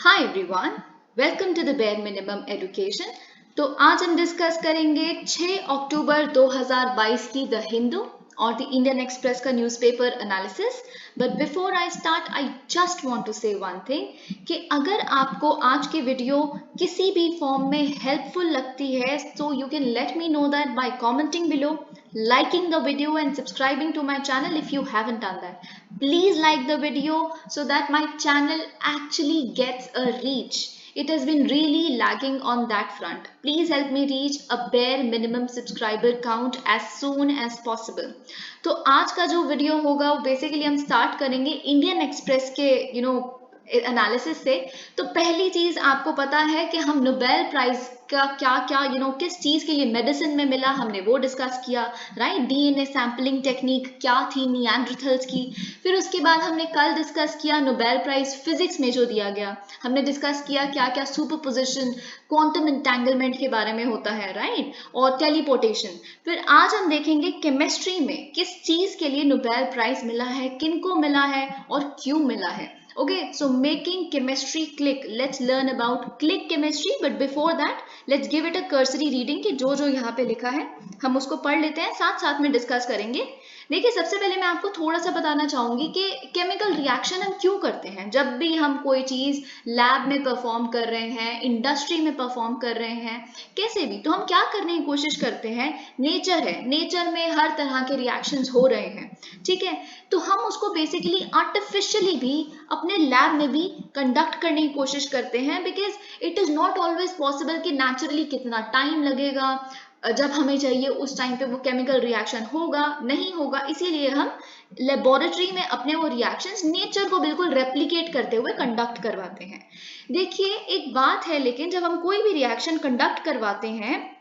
Hi everyone, welcome to the bare minimum education. तो आज हम डिस्कस करेंगे 6 अक्टूबर 2022 की द हिंदू और द इंडियन एक्सप्रेस का newspaper analysis. But before I start I just want to say one thing कि अगर आपको आज की वीडियो किसी भी फॉर्म में हेल्पफुल लगती है तो you can let me know that bye commenting below, liking the video and subscribing to my channel if you haven't done that. Please like the video so that my channel actually gets a reach. It has been really lagging on that front. Please help me reach a bare minimum subscriber count as soon as possible. तो आज का जो video होगा वो basically हम start करेंगे Indian express के analysis से। तो पहली चीज आपको पता है कि हम नोबेल प्राइज का क्या क्या किस चीज के लिए मेडिसिन में मिला, हमने वो डिस्कस किया, राइट। डीएनए सैम्पलिंग टेक्निक क्या थी निएंडरथल्स की। फिर उसके बाद हमने कल डिस्कस किया नोबेल प्राइज फिजिक्स में जो दिया गया, हमने डिस्कस किया क्या क्या सुपरपोजिशन, क्वांटम एंटेंगलमेंट के बारे में होता है, राइट, और टेलीपोर्टेशन। फिर आज हम देखेंगे केमिस्ट्री में किस चीज के लिए नोबेल प्राइज मिला है, किनको मिला है और क्यों मिला है। Okay, so making chemistry click. Let's learn about click chemistry, but before that, let's give it a cursory reading कि जो यहाँ पे लिखा है हम उसको पढ़ लेते हैं, साथ साथ में डिस्कस करेंगे। देखिए, सबसे पहले मैं आपको थोड़ा सा बताना चाहूंगी कि केमिकल रिएक्शन हम क्यों करते हैं। जब भी हम कोई चीज लैब में परफॉर्म कर रहे हैं, इंडस्ट्री में परफॉर्म कर रहे हैं, कैसे भी, तो हम क्या करने की कोशिश करते हैं। नेचर है, नेचर में हर तरह के रिएक्शंस हो रहे हैं, ठीक है, तो हम उसको बेसिकली आर्टिफिशियली भी अपने लैब में भी कंडक्ट करने की कोशिश करते हैं, because it is not always possible कि नेचुरली कितना टाइम लगेगा, जब हमें चाहिए उस टाइम पे वो केमिकल रिएक्शन होगा नहीं होगा, इसीलिए हम लेबोरेटरी में अपने वो रिएक्शंस नेचर को बिल्कुल रेप्लिकेट करते हुए कंडक्ट करवाते हैं। देखिए, एक बात है, लेकिन जब हम कोई भी रिएक्शन कंडक्ट करवाते हैं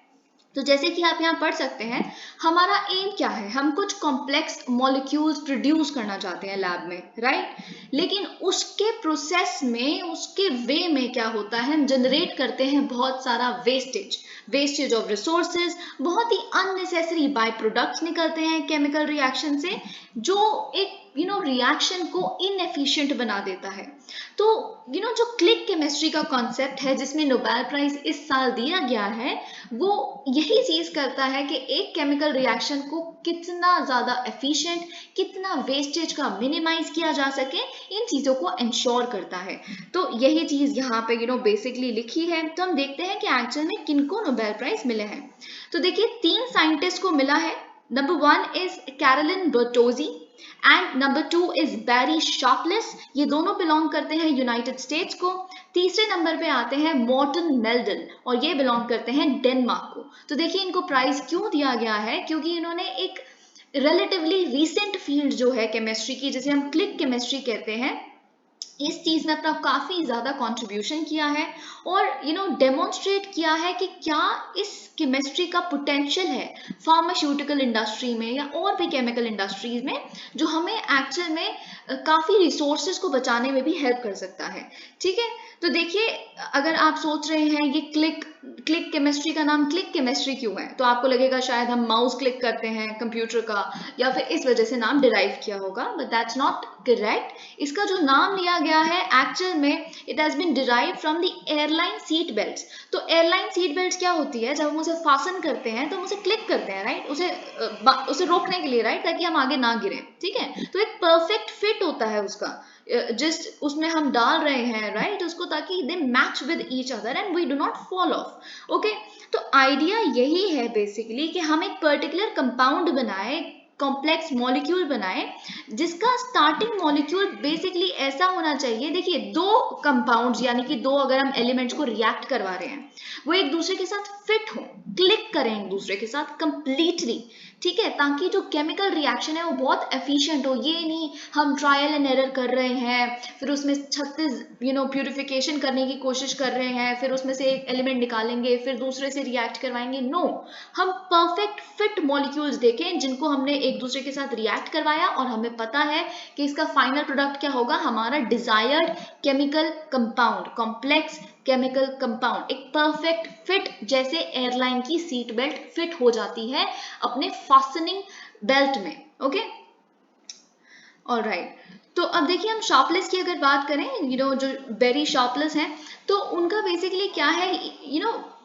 तो जैसे कि आप यहाँ पढ़ सकते हैं, हमारा एम क्या है, हम कुछ कॉम्प्लेक्स मॉलिक्यूल्स प्रोड्यूस करना चाहते हैं लैब में, राइट। लेकिन उसके प्रोसेस में, उसके वे में क्या होता है, हम जनरेट करते हैं बहुत सारा वेस्टेज ऑफ रिसोर्सेज, बहुत ही अननेसेसरी बाय प्रोडक्ट्स निकलते हैं केमिकल रिएक्शन से, जो एक रिएक्शन को इनएफिशिएंट बना देता है। तो जो क्लिक केमिस्ट्री का कॉन्सेप्ट है, जिसमें नोबेल प्राइज इस साल दिया गया है, वो यही चीज करता है कि एक केमिकल रिएक्शन को कितना ज्यादा एफिशिएंट, कितना वेस्टेज का मिनिमाइज किया जा सके, इन चीजों को इंश्योर करता है। तो यही चीज यहाँ पे बेसिकली लिखी है। तो हम देखते हैं कि एक्चुअल में किनको नोबेल प्राइज मिले हैं। तो देखिए, 3 साइंटिस्ट को मिला है। Number 1 is Carolyn Bertozzi and number 2 is Barry Sharpless. ये दोनों बिलोंग करते हैं यूनाइटेड स्टेट्स को। तीसरे नंबर पे आते हैं मॉर्टन मेल्डन और ये बिलोंग करते हैं डेनमार्क को। तो देखिए, इनको प्राइज क्यों दिया गया है, क्योंकि इन्होंने एक रिलेटिवली रीसेंट फील्ड जो है केमिस्ट्री की, जिसे हम क्लिक केमिस्ट्री कहते हैं, इस चीज में अपना काफी ज्यादा कंट्रीब्यूशन किया है और डेमोन्स्ट्रेट किया है कि क्या इस केमिस्ट्री का पोटेंशियल है फार्मास्यूटिकल इंडस्ट्री में या और भी केमिकल इंडस्ट्रीज में, जो हमें एक्चुअल में काफी रिसोर्सेज को बचाने में भी हेल्प कर सकता है, ठीक है। तो देखिए, अगर आप सोच रहे हैं ये क्लिक केमिस्ट्री का नाम क्लिक केमिस्ट्री क्यों है, तो आपको लगेगा शायद हम माउस क्लिक करते हैं कंप्यूटर का, या फिर इस वजह से नाम डिराइव किया होगा, बट दैट्स नॉट करेक्ट। इसका जो नाम लिया गया है एक्चुअल में, it has been derive from the airline seat belts. तो एयरलाइन सीट बेल्ट्स क्या होती है, जब हम उसे फासन करते हैं तो हम उसे क्लिक करते हैं, राइट, उसे रोकने के लिए, राइट, ताकि हम आगे ना गिरें, ठीक है। तो एक परफेक्ट फिट होता है उसका, जिस उसमें हम डाल रहे हैं, राइट, उसको, ताकि they match with each other and we do not fall off. Okay, तो आइडिया यही है बेसिकली कि हम एक पर्टिकुलर कंपाउंड बनाए, कॉम्प्लेक्स मॉलिक्यूल बनाए, जिसका स्टार्टिंग मॉलिक्यूल बेसिकली ऐसा होना चाहिए। देखिए, 2 कंपाउंड्स यानी कि 2 अगर हम एलिमेंट्स को रिएक्ट करवा रहे हैं, वो एक दूसरे के साथ फिट हो, क्लिक करें एक दूसरे के साथ कंप्लीटली, ठीक है, ताकि जो केमिकल रिएक्शन है वो बहुत एफिशिएंट हो। ये नहीं हम ट्रायल एंड एरर कर रहे हैं, फिर उसमें 36 प्यूरिफिकेशन करने की कोशिश कर रहे हैं, फिर उसमें से एक एलिमेंट निकालेंगे, फिर दूसरे से रिएक्ट करवाएंगे। नो, हम परफेक्ट फिट मॉलिक्यूल्स देखें जिनको हमने एक दूसरे के साथ रिएक्ट करवाया और हमें पता है कि इसका फाइनल प्रोडक्ट क्या होगा, हमारा desired chemical compound, complex chemical compound, एक परफेक्ट फिट, जैसे एयरलाइन की सीट बेल्ट फिट हो जाती है अपने फास्टनिंग बेल्ट में। ओके, ऑलराइट, तो अब देखिए हम शॉपलेस की अगर बात करें, जो बेरी शॉपलेस हैं, तो उनका बेसिकली क्या है,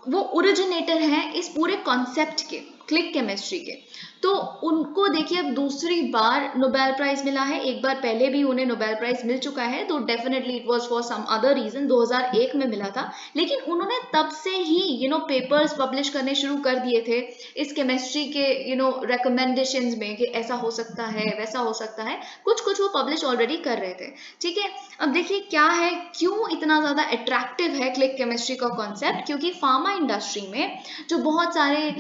वो ओरिजिनेटर है इस पूरे कॉन्सेप्ट के, क्लिक केमिस्ट्री के। तो उनको देखिए अब दूसरी बार नोबेल प्राइज मिला है, एक बार पहले भी उन्हें नोबेल प्राइज मिल चुका है, तो definitely it was for some other reason, 2001 में मिला था। लेकिन उन्होंने तब से ही पेपर्स पब्लिश करने शुरू कर दिए थे इस केमिस्ट्री के रिकमेंडेशंस में, कि ऐसा हो सकता है, वैसा हो सकता है, कुछ कुछ वो पब्लिश ऑलरेडी कर रहे थे। ठीक है, अब देखिए क्या है, क्यों इतना ज्यादा अट्रैक्टिव है क्लिक केमिस्ट्री का कॉन्सेप्ट, क्योंकि फार्मा इंडस्ट्री में जो बहुत सारे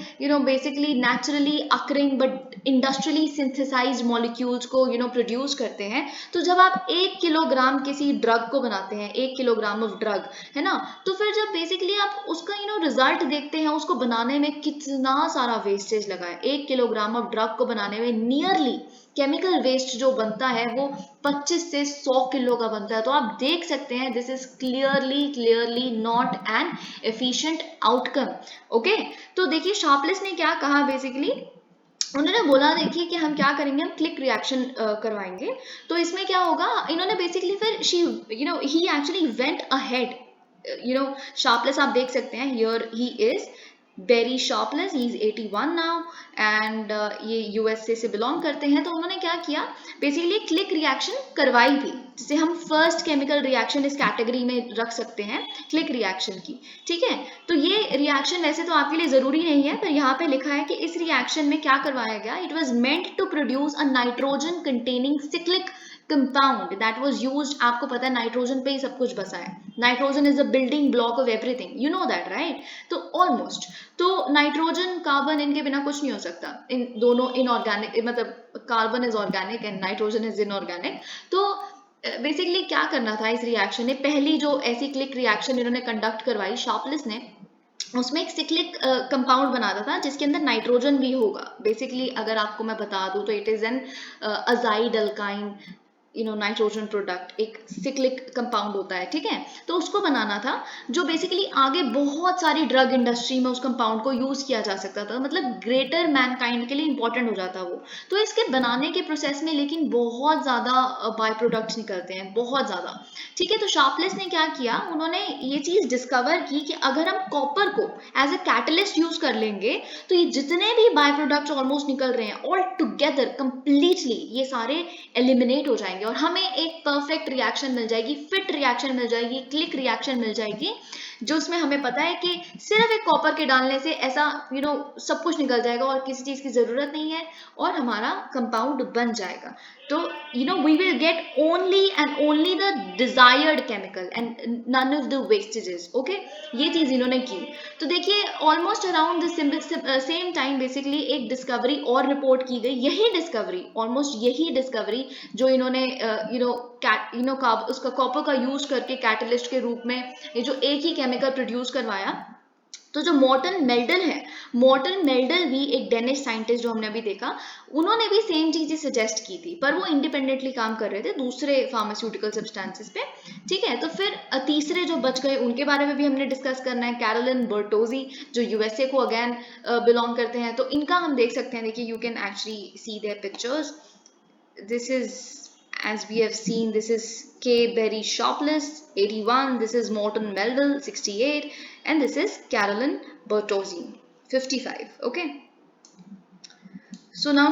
basically naturally occurring but industrially synthesised molecules को प्रोड्यूस करते हैं, तो जब आप 1 किलोग्राम किसी ड्रग को बनाते हैं, 1 किलोग्राम ऑफ ड्रग, है ना, तो फिर जब बेसिकली आप उसका रिजल्ट देखते हैं, उसको बनाने में कितना सारा वेस्टेज लगा है। 1 किलोग्राम ऑफ ड्रग को बनाने में नियरली केमिकल वेस्ट जो बनता है वो 25 से 100 किलो का बनता है। तो आप देख सकते हैं this is clearly not an efficient outcome. Okay, तो देखिए शार्पलेस ने क्या कहा, बेसिकली उन्होंने बोला देखिए कि हम क्या करेंगे, हम क्लिक रिएक्शन करवाएंगे। तो इसमें क्या होगा, इन्होंने बेसिकली फिर he actually went ahead, Sharpless आप देख सकते हैं, here he is Barry Sharpless, he is 81 now, and ये यूएसए से बिलोंग करते हैं। तो उन्होंने क्या किया, बेसिकली क्लिक रिएक्शन करवाई थी, जिसे हम फर्स्ट केमिकल रिएक्शन इस कैटेगरी में रख सकते हैं, क्लिक रिएक्शन की। ठीक है, तो ये रिएक्शन वैसे तो आपके लिए जरूरी नहीं है, पर यहाँ पे लिखा है कि इस रिएक्शन में क्या करवाया गया, it was meant to produce a nitrogen containing cyclic compound that was used. आपको पता है नाइट्रोजन पे ही सब कुछ बसा है, nitrogen is the building block of everything, you know that right. तो ऑलमोस्ट, तो नाइट्रोजन कार्बन इनके बिना कुछ नहीं हो सकता, इन दोनों इनऑर्गेनिक, मतलब carbon is organic and nitrogen is inorganic. तो बेसिकली क्या करना था इस रिएक्शन ने, पहली जो ऐसी क्लिक रिएक्शन इन्होंने कंडक्ट करवाई शार्पलेस ने, उसमें एक सिक्लिक कंपाउंड बनाता था जिसके अंदर नाइट्रोजन भी होगा। बेसिकली अगर आपको मैं बता दूं तो it is N azide alkyne nitrogen product, एक सिक्लिक कंपाउंड होता है। ठीक है, तो उसको बनाना था, जो बेसिकली आगे बहुत सारी ड्रग इंडस्ट्री में उस कंपाउंड को यूज किया जा सकता था, मतलब ग्रेटर मैनकाइंड के लिए इंपॉर्टेंट हो जाता वो। तो इसके बनाने के प्रोसेस में लेकिन बहुत ज्यादा बाय प्रोडक्ट्स निकलते हैं, बहुत ज्यादा। ठीक है, तो शार्पलेस ने क्या किया, उन्होंने ये चीज डिस्कवर की कि अगर हम कॉपर को एज अ कैटलिस्ट यूज कर लेंगे, तो ये जितने भी बाय प्रोडक्ट्स ऑलमोस्ट निकल रहे हैं ऑल टुगेदर कंप्लीटली ये सारे एलिमिनेट हो जाएंगे, और हमें एक परफेक्ट रिएक्शन मिल जाएगी, फिट रिएक्शन मिल जाएगी, क्लिक रिएक्शन मिल जाएगी, जो उसमें हमें पता है कि सिर्फ एक कॉपर के डालने से ऐसा सब कुछ निकल जाएगा और किसी चीज की जरूरत नहीं है, और हमारा कंपाउंड बन जाएगा। तो we will get only and only the desired chemical and none of the wastages. okay, ये चीज इन्होंने की। तो देखिए almost around the same time basically एक डिस्कवरी और रिपोर्ट की गई, यही डिस्कवरी, ऑलमोस्ट यही डिस्कवरी जो इन्होंने उसका कॉपर का यूज करके कैटलिस्ट के रूप में ये जो एक ही केमिकल प्रोड्यूस करवाया। तो जो मॉर्टन मेल्डल है, मॉर्टन मेल्डल भी एक डेनिश साइंटिस्ट जो हमने अभी देखा, उन्होंने भी सेम चीजें सजेस्ट की थी, पर वो इंडिपेंडेंटली काम कर रहे थे दूसरे फार्मास्यूटिकल सब्सटेंसेस पे। ठीक है, तो फिर तीसरे जो बच गए उनके बारे में भी हमने डिस्कस करना है, कैरोलिन बर्टोजी, जो यूएसए को अगेन बिलोंग करते हैं। तो इनका हम देख सकते हैं, देखिए you can actually see their pictures, this is as we have seen, this is K. Berry Sharpless 81, this is Morton Melville 68, and this is Carolyn Bertozzi 55. okay, so now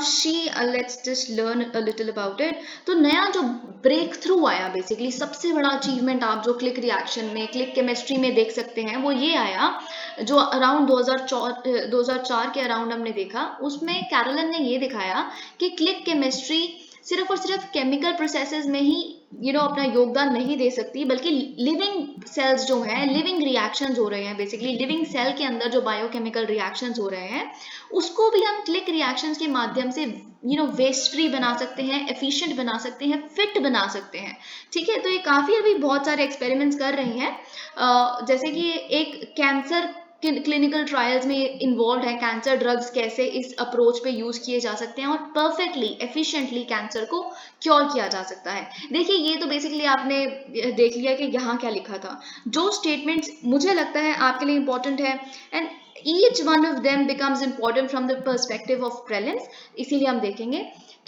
let's just learn a little about it. तो नया जो break through आया, basically सबसे बड़ा achievement आप जो click reaction में, click chemistry में देख सकते हैं, वो ये आया जो अराउंड 2004 के अराउंड हमने देखा। उसमें कैरोलिन ने ये दिखाया कि क्लिक केमिस्ट्री सिर्फ और सिर्फ केमिकल प्रोसेसेस में ही अपना योगदान नहीं दे सकती, बल्कि लिविंग सेल्स जो हैं, लिविंग रिएक्शंस हो रहे हैं, बेसिकली लिविंग सेल के अंदर जो बायोकेमिकल रिएक्शंस हो रहे हैं, उसको भी हम क्लिक रिएक्शंस के माध्यम से वेस्ट फ्री बना सकते हैं, एफिशिएंट बना सकते हैं, फिट बना सकते हैं। ठीक है, तो ये काफी अभी बहुत सारे एक्सपेरिमेंट्स कर रही हैं, जैसे कि एक कैंसर क्लिनिकल ट्रायल्स में इन्वॉल्व है, कैंसर ड्रग्स कैसे इस अप्रोच पे यूज किए जा सकते हैं और परफेक्टली एफिशिएंटली कैंसर को क्योर किया जा सकता है। देखिए ये तो बेसिकली आपने देख लिया कि यहाँ क्या लिखा था। जो स्टेटमेंट्स मुझे लगता है आपके लिए इंपॉर्टेंट है, and each one of them becomes important from the perspective of prelims, इसीलिए हम देखेंगे।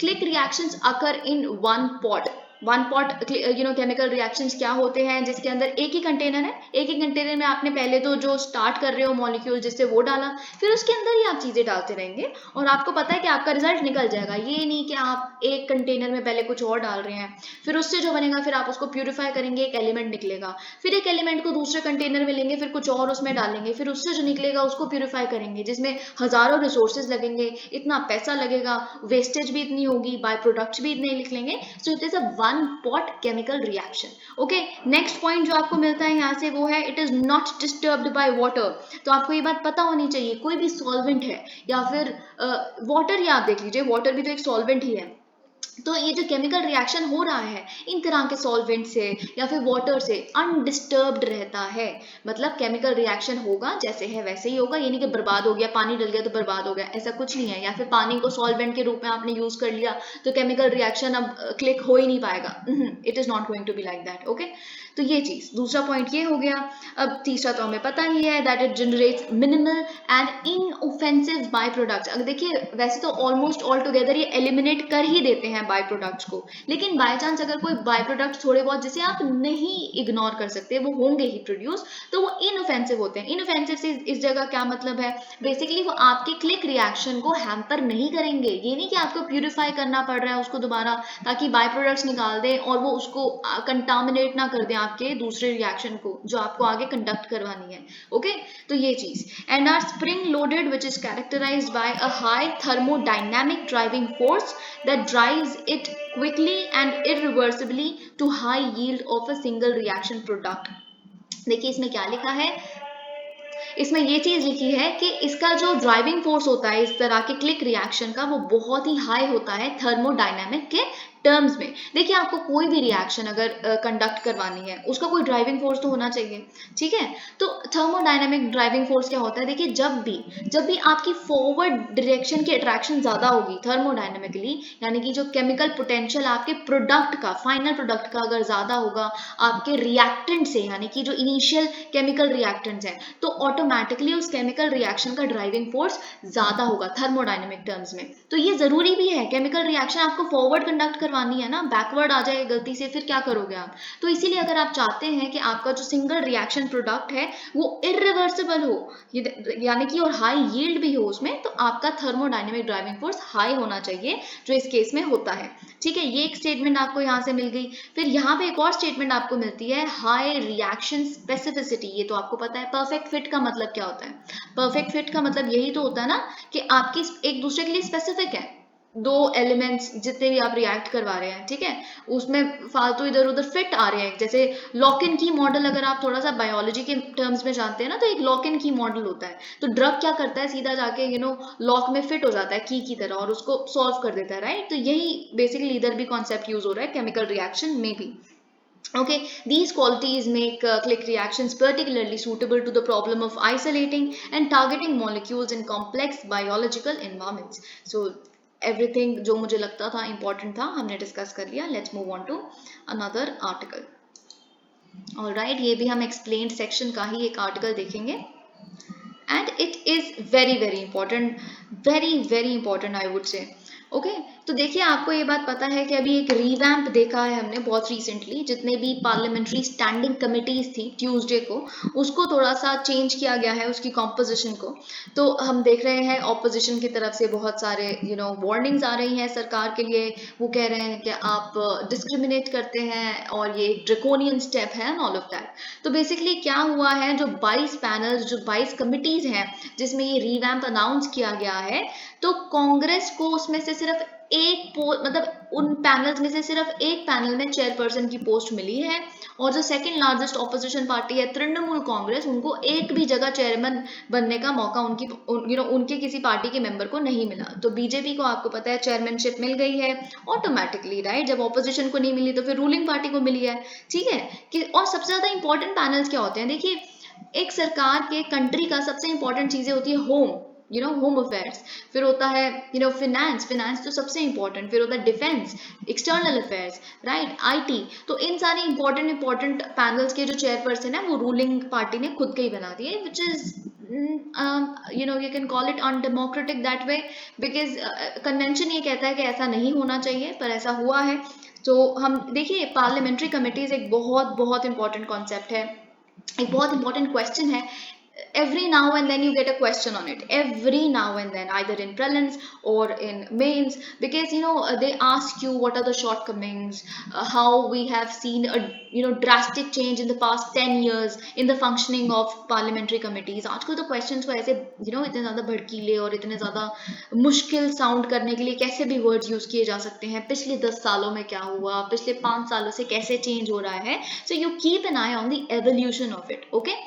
Click reactions occur in one pot chemical reactions क्या होते हैं, जिसके अंदर एक ही कंटेनर है, एक ही कंटेनर में आपने पहले तो जो स्टार्ट कर रहे हो मॉलिक्यूल जिससे वो डाला, फिर उसके अंदर ही आप चीजें डालते रहेंगे और आपको पता है कि आपका रिजल्ट निकल जाएगा। ये नहीं कि आप एक कंटेनर में पहले कुछ और डाल रहे हैं, फिर उससे जो बनेगा फिर आप उसको प्यूरिफाई करेंगे, एक एलिमेंट निकलेगा, फिर एक एलिमेंट को दूसरे कंटेनर में लेंगे, फिर कुछ और उसमें डालेंगे, फिर उससे जो निकलेगा उसको प्यूरिफाई करेंगे, जिसमें हजारों रिसोर्सेज लगेंगे, इतना पैसा लगेगा, वेस्टेज भी इतनी होगी, बाय प्रोडक्ट्स भी इतने निकलेंगे। So it is a one pot chemical reaction. Okay, next point जो आपको मिलता है यहाँ से वो है it is not disturbed by water. तो आपको ये बात पता होनी चाहिए, कोई भी सॉल्वेंट है या फिर वाटर ही आप देख लीजिए, वाटर भी तो एक सॉल्वेंट ही है, तो ये जो केमिकल रिएक्शन हो रहा है इन तरह के सॉल्वेंट से या फिर वाटर से अनडिस्टर्ब्ड रहता है। मतलब केमिकल रिएक्शन होगा जैसे है वैसे ही होगा, ये नहीं कि बर्बाद हो गया, पानी डल गया तो बर्बाद हो गया, ऐसा कुछ नहीं है। या फिर पानी को सॉल्वेंट के रूप में आपने यूज कर लिया तो केमिकल रिएक्शन अब क्लिक हो ही नहीं पाएगा, it is not going to be like that. Okay, तो ये चीज, दूसरा पॉइंट ये हो गया। अब तीसरा तो हमें पता ही है that it generates minimal and inoffensive by products. अगर देखिए वैसे तो ऑलमोस्ट ऑल टुगेदर ये एलिमिनेट कर ही देते हैं बाय प्रोडक्ट्स को, लेकिन बाय चांस अगर कोई बाय प्रोडक्ट्स थोड़े बहुत जिसे आप नहीं इग्नोर कर सकते, वो होंगे ही प्रोड्यूस, तो वो इनऑफेंसिव होते हैं। इनऑफेंसिव से इस जगह क्या मतलब है, बेसिकली वो आपके क्लिक रिएक्शन को हैम्पर नहीं करेंगे। ये नहीं कि आपको प्यूरिफाई करना पड़ रहा है उसको दोबारा ताकि बाय प्रोडक्ट्स निकाल दें और वो उसको कंटामिनेट ना कर दें आपके दूसरे रिएक्शन को जो आपको आगे कंडक्ट करवानी है। ओके, तो ये चीज। And are spring loaded which is characterised by a high thermodynamic driving force that drives it quickly and irreversibly to high yield of a single reaction product। देखिए इसमें क्या लिखा है, इसमें ये चीज लिखी है कि इसका जो ड्राइविंग फोर्स होता है इस तरह के क्लिक रिएक्शन का वो बहुत ही हाई होता है थर्मोडायनामिक के टर्म्स में। देखिए आपको कोई भी रिएक्शन अगर कंडक्ट करवानी है उसका कोई ड्राइविंग फोर्स तो होना चाहिए, ठीक है। तो थर्मोडायनामिक ड्राइविंग फोर्स क्या होता है, देखिए जब भी आपकी फॉरवर्ड डायरेक्शन की अट्रैक्शन ज्यादा होगी थर्मोडायनामिकली, यानी कि जो केमिकल पोटेंशियल आपके प्रोडक्ट का, फाइनल प्रोडक्ट का अगर ज्यादा होगा आपके रिएक्टेंट से, यानी कि जो इनिशियल केमिकल रिएक्टेंट्स हैं, तो ऑटोमेटिकली उस केमिकल रिएक्शन का ड्राइविंग फोर्स ज्यादा होगा थर्मोडायनेमिक टर्म्स में। तो ये जरूरी भी है, केमिकल रिएक्शन आपको फॉरवर्ड कंडक्ट करवानी है ना, बैकवर्ड आ जाए गलती से फिर क्या करोगे आप। तो इसीलिए अगर आप चाहते हैं कि आपका जो सिंगल रिएक्शन प्रोडक्ट है वो इरिवर्सिबल हो, यानी कि और हाई यील्ड भी हो उसमें, तो आपका थर्मोडायनेमिक ड्राइविंग फोर्स हाई होना चाहिए, जो इस केस में होता है। ठीक है, ये एक स्टेटमेंट आपको यहाँ से मिल गई। फिर यहाँ पे एक और स्टेटमेंट आपको मिलती है, हाई रिएक्शन स्पेसिफिसिटी। ये तो आपको पता है। परफेक्ट फिट का मतलब क्या होता है, परफेक्ट फिट का मतलब यही तो होता है ना कि आपकी एक दूसरे के लिए स्पेसिफिक है, दो एलिमेंट्स जितने भी आप रिएक्ट करवा रहे हैं, ठीक है, उसमें फालतू इधर उधर फिट आ रहे हैं। जैसे लॉक इन की मॉडल अगर आप थोड़ा सा बायोलॉजी के टर्म्स में जानते हैं ना, तो एक लॉक इन की मॉडल होता है। तो ड्रग क्या करता है, सीधा जाके लॉक में फिट हो जाता है की तरह और उसको सॉल्व कर देता है, राइट। तो यही बेसिकली इधर भी कॉन्सेप्ट यूज हो रहा है केमिकल रिएक्शन में भी। Okay, these qualities make click reactions particularly suitable to the problem of isolating and targeting molecules in complex biological environments. So, everything जो मुझे लगता था important था हमने डिस्कस कर लिया। Let's move on to another article. Alright, ये भी हम explained section का ही एक article देखेंगे। And it is very very important, very important I would say. Okay तो देखिए आपको ये बात पता है कि अभी एक रीवैम्प देखा है हमने बहुत रिसेंटली, जितने भी पार्लियामेंट्री स्टैंडिंग कमिटीज थी ट्यूसडे को, उसको थोड़ा सा चेंज किया गया है उसकी कॉम्पोजिशन को। तो हम देख रहे हैं ऑपोजिशन की तरफ से बहुत सारे वार्निंग्स आ रही हैं सरकार के लिए। वो कह रहे हैं कि आप डिस्क्रिमिनेट करते हैं और ये एक ड्रेकोनियन स्टेप है एंड ऑल ऑफ दैट। तो बेसिकली क्या हुआ है, जो 22 पैनल्स, जो 22 कमिटीज हैं जिसमें ये रीवैम्प अनाउंस किया गया है, तो कांग्रेस को उसमें से सिर्फ एक मतलब उन पैनल्स में से सिर्फ एक पैनल में चेयरपर्सन की पोस्ट मिली है, और जो सेकंड लार्जेस्ट ऑपोजिशन पार्टी है तृणमूल कांग्रेस, उनको एक भी जगह चेयरमैन बनने का मौका उनके किसी पार्टी के मेंबर को नहीं मिला। तो बीजेपी को आपको पता है चेयरमैनशिप मिल गई है ऑटोमेटिकली, राइट। जब ऑपोजिशन को नहीं मिली तो फिर रूलिंग पार्टी को मिली है, ठीक है कि। और सबसे ज्यादा इंपॉर्टेंट पैनल्स क्या होते हैं, देखिए एक सरकार के कंट्री का सबसे इंपॉर्टेंट चीजें होती है होम अफेयर्स, फिर होता है फिनेंस तो सबसे इंपॉर्टेंट, फिर होता है defence, external affairs, right, IT. तो इन सारे इंपॉर्टेंट पैनल्स के जो चेयरपर्सन है वो रूलिंग पार्टी ने खुद के ही बना दिए, which is you can call it undemocratic that way, because convention ये कहता है कि ऐसा नहीं होना चाहिए, पर ऐसा हुआ है। तो हम देखिए, पार्लियामेंट्री कमिटीज एक बहुत बहुत इंपॉर्टेंट कॉन्सेप्ट है, एक बहुत इंपॉर्टेंट क्वेश्चन है। Every now and then you get a question on it, every now and then, either in prelims or in mains, because they ask you what are the shortcomings, how we have seen a drastic change in the past 10 years in the functioning of parliamentary committees। आजकल तो questions को ऐसे इतने ज़्यादा भड़कीले और इतने ज़्यादा मुश्किल साउंड करने के लिए कैसे भी वर्ड्स यूज़ किए जा सकते हैं, पिछले 10 सालों में क्या हुआ, पिछले 5 सालों से कैसे चेंज हो रहा है। So you keep an I on the evolution of it. Okay,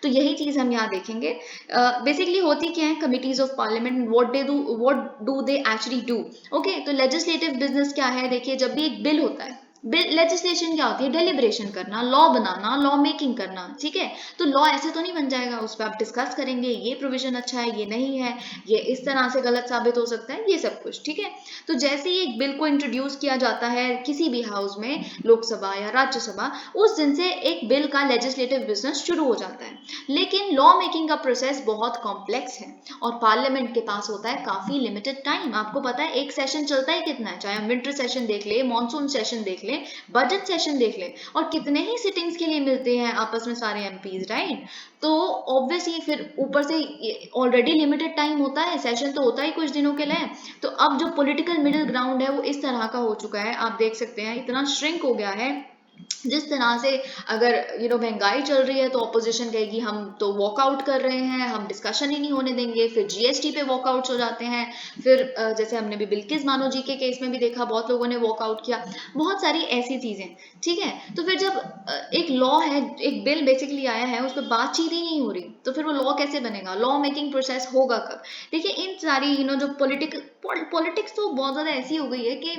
तो यही चीज हम यहाँ देखेंगे। बेसिकली होती क्या है committees of parliament, what do they actually do. Okay, तो लेजिस्लेटिव बिजनेस क्या है, देखिए जब भी एक बिल होता है, लेजिस्लेशन क्या होती है, डेलिब्रेशन करना, लॉ बनाना, लॉ मेकिंग करना। ठीक है, तो लॉ ऐसे तो नहीं बन जाएगा, उस पर आप डिस्कस करेंगे, ये प्रोविजन अच्छा है, ये नहीं है, ये इस तरह से गलत साबित हो सकता है, ये सब कुछ। ठीक है, तो जैसे ही एक बिल को इंट्रोड्यूस किया जाता है किसी भी हाउस में, लोकसभा या राज्यसभा, उस दिन से एक बिल का लेजिस्लेटिव बिजनेस शुरू हो जाता है। लेकिन लॉ मेकिंग का प्रोसेस बहुत कॉम्प्लेक्स है और पार्लियामेंट के पास होता है काफी लिमिटेड टाइम। आपको पता है एक सेशन चलता ही कितना है, चाहे हम विंटर सेशन देख ले, मॉनसून सेशन देख ले, बजट सेशन देख ले, और कितने ही सिटिंग्स के लिए मिलते हैं आपस में सारे एमपीज, राइट। तो ऑब्वियसली फिर ऊपर से ऑलरेडी लिमिटेड टाइम होता है, सेशन तो होता ही कुछ दिनों के लिए। तो अब जो पॉलिटिकल मिडिल ग्राउंड है वो इस तरह का हो चुका है, आप देख सकते हैं इतना श्रिंक हो गया है। जिस तरह से अगर महंगाई चल रही है तो ऑपोजिशन कहेगी हम तो वॉकआउट कर रहे हैं, हम डिस्कशन ही नहीं होने देंगे, फिर जीएसटी पे वॉकआउट्स हो जाते हैं, फिर जैसे हमने भी बिल्किस बानो जी के केस में भी देखा, बहुत लोगों ने वॉकआउट किया, बहुत सारी ऐसी चीजें। ठीक है, तो फिर जब एक लॉ है, एक बिल बेसिकली आया है, उस पर बातचीत ही नहीं हो रही, तो फिर वो लॉ कैसे बनेगा, लॉ मेकिंग प्रोसेस होगा कब। देखिए इन सारी जो पॉलिटिक्स तो बहुत ज्यादा ऐसी हो गई है कि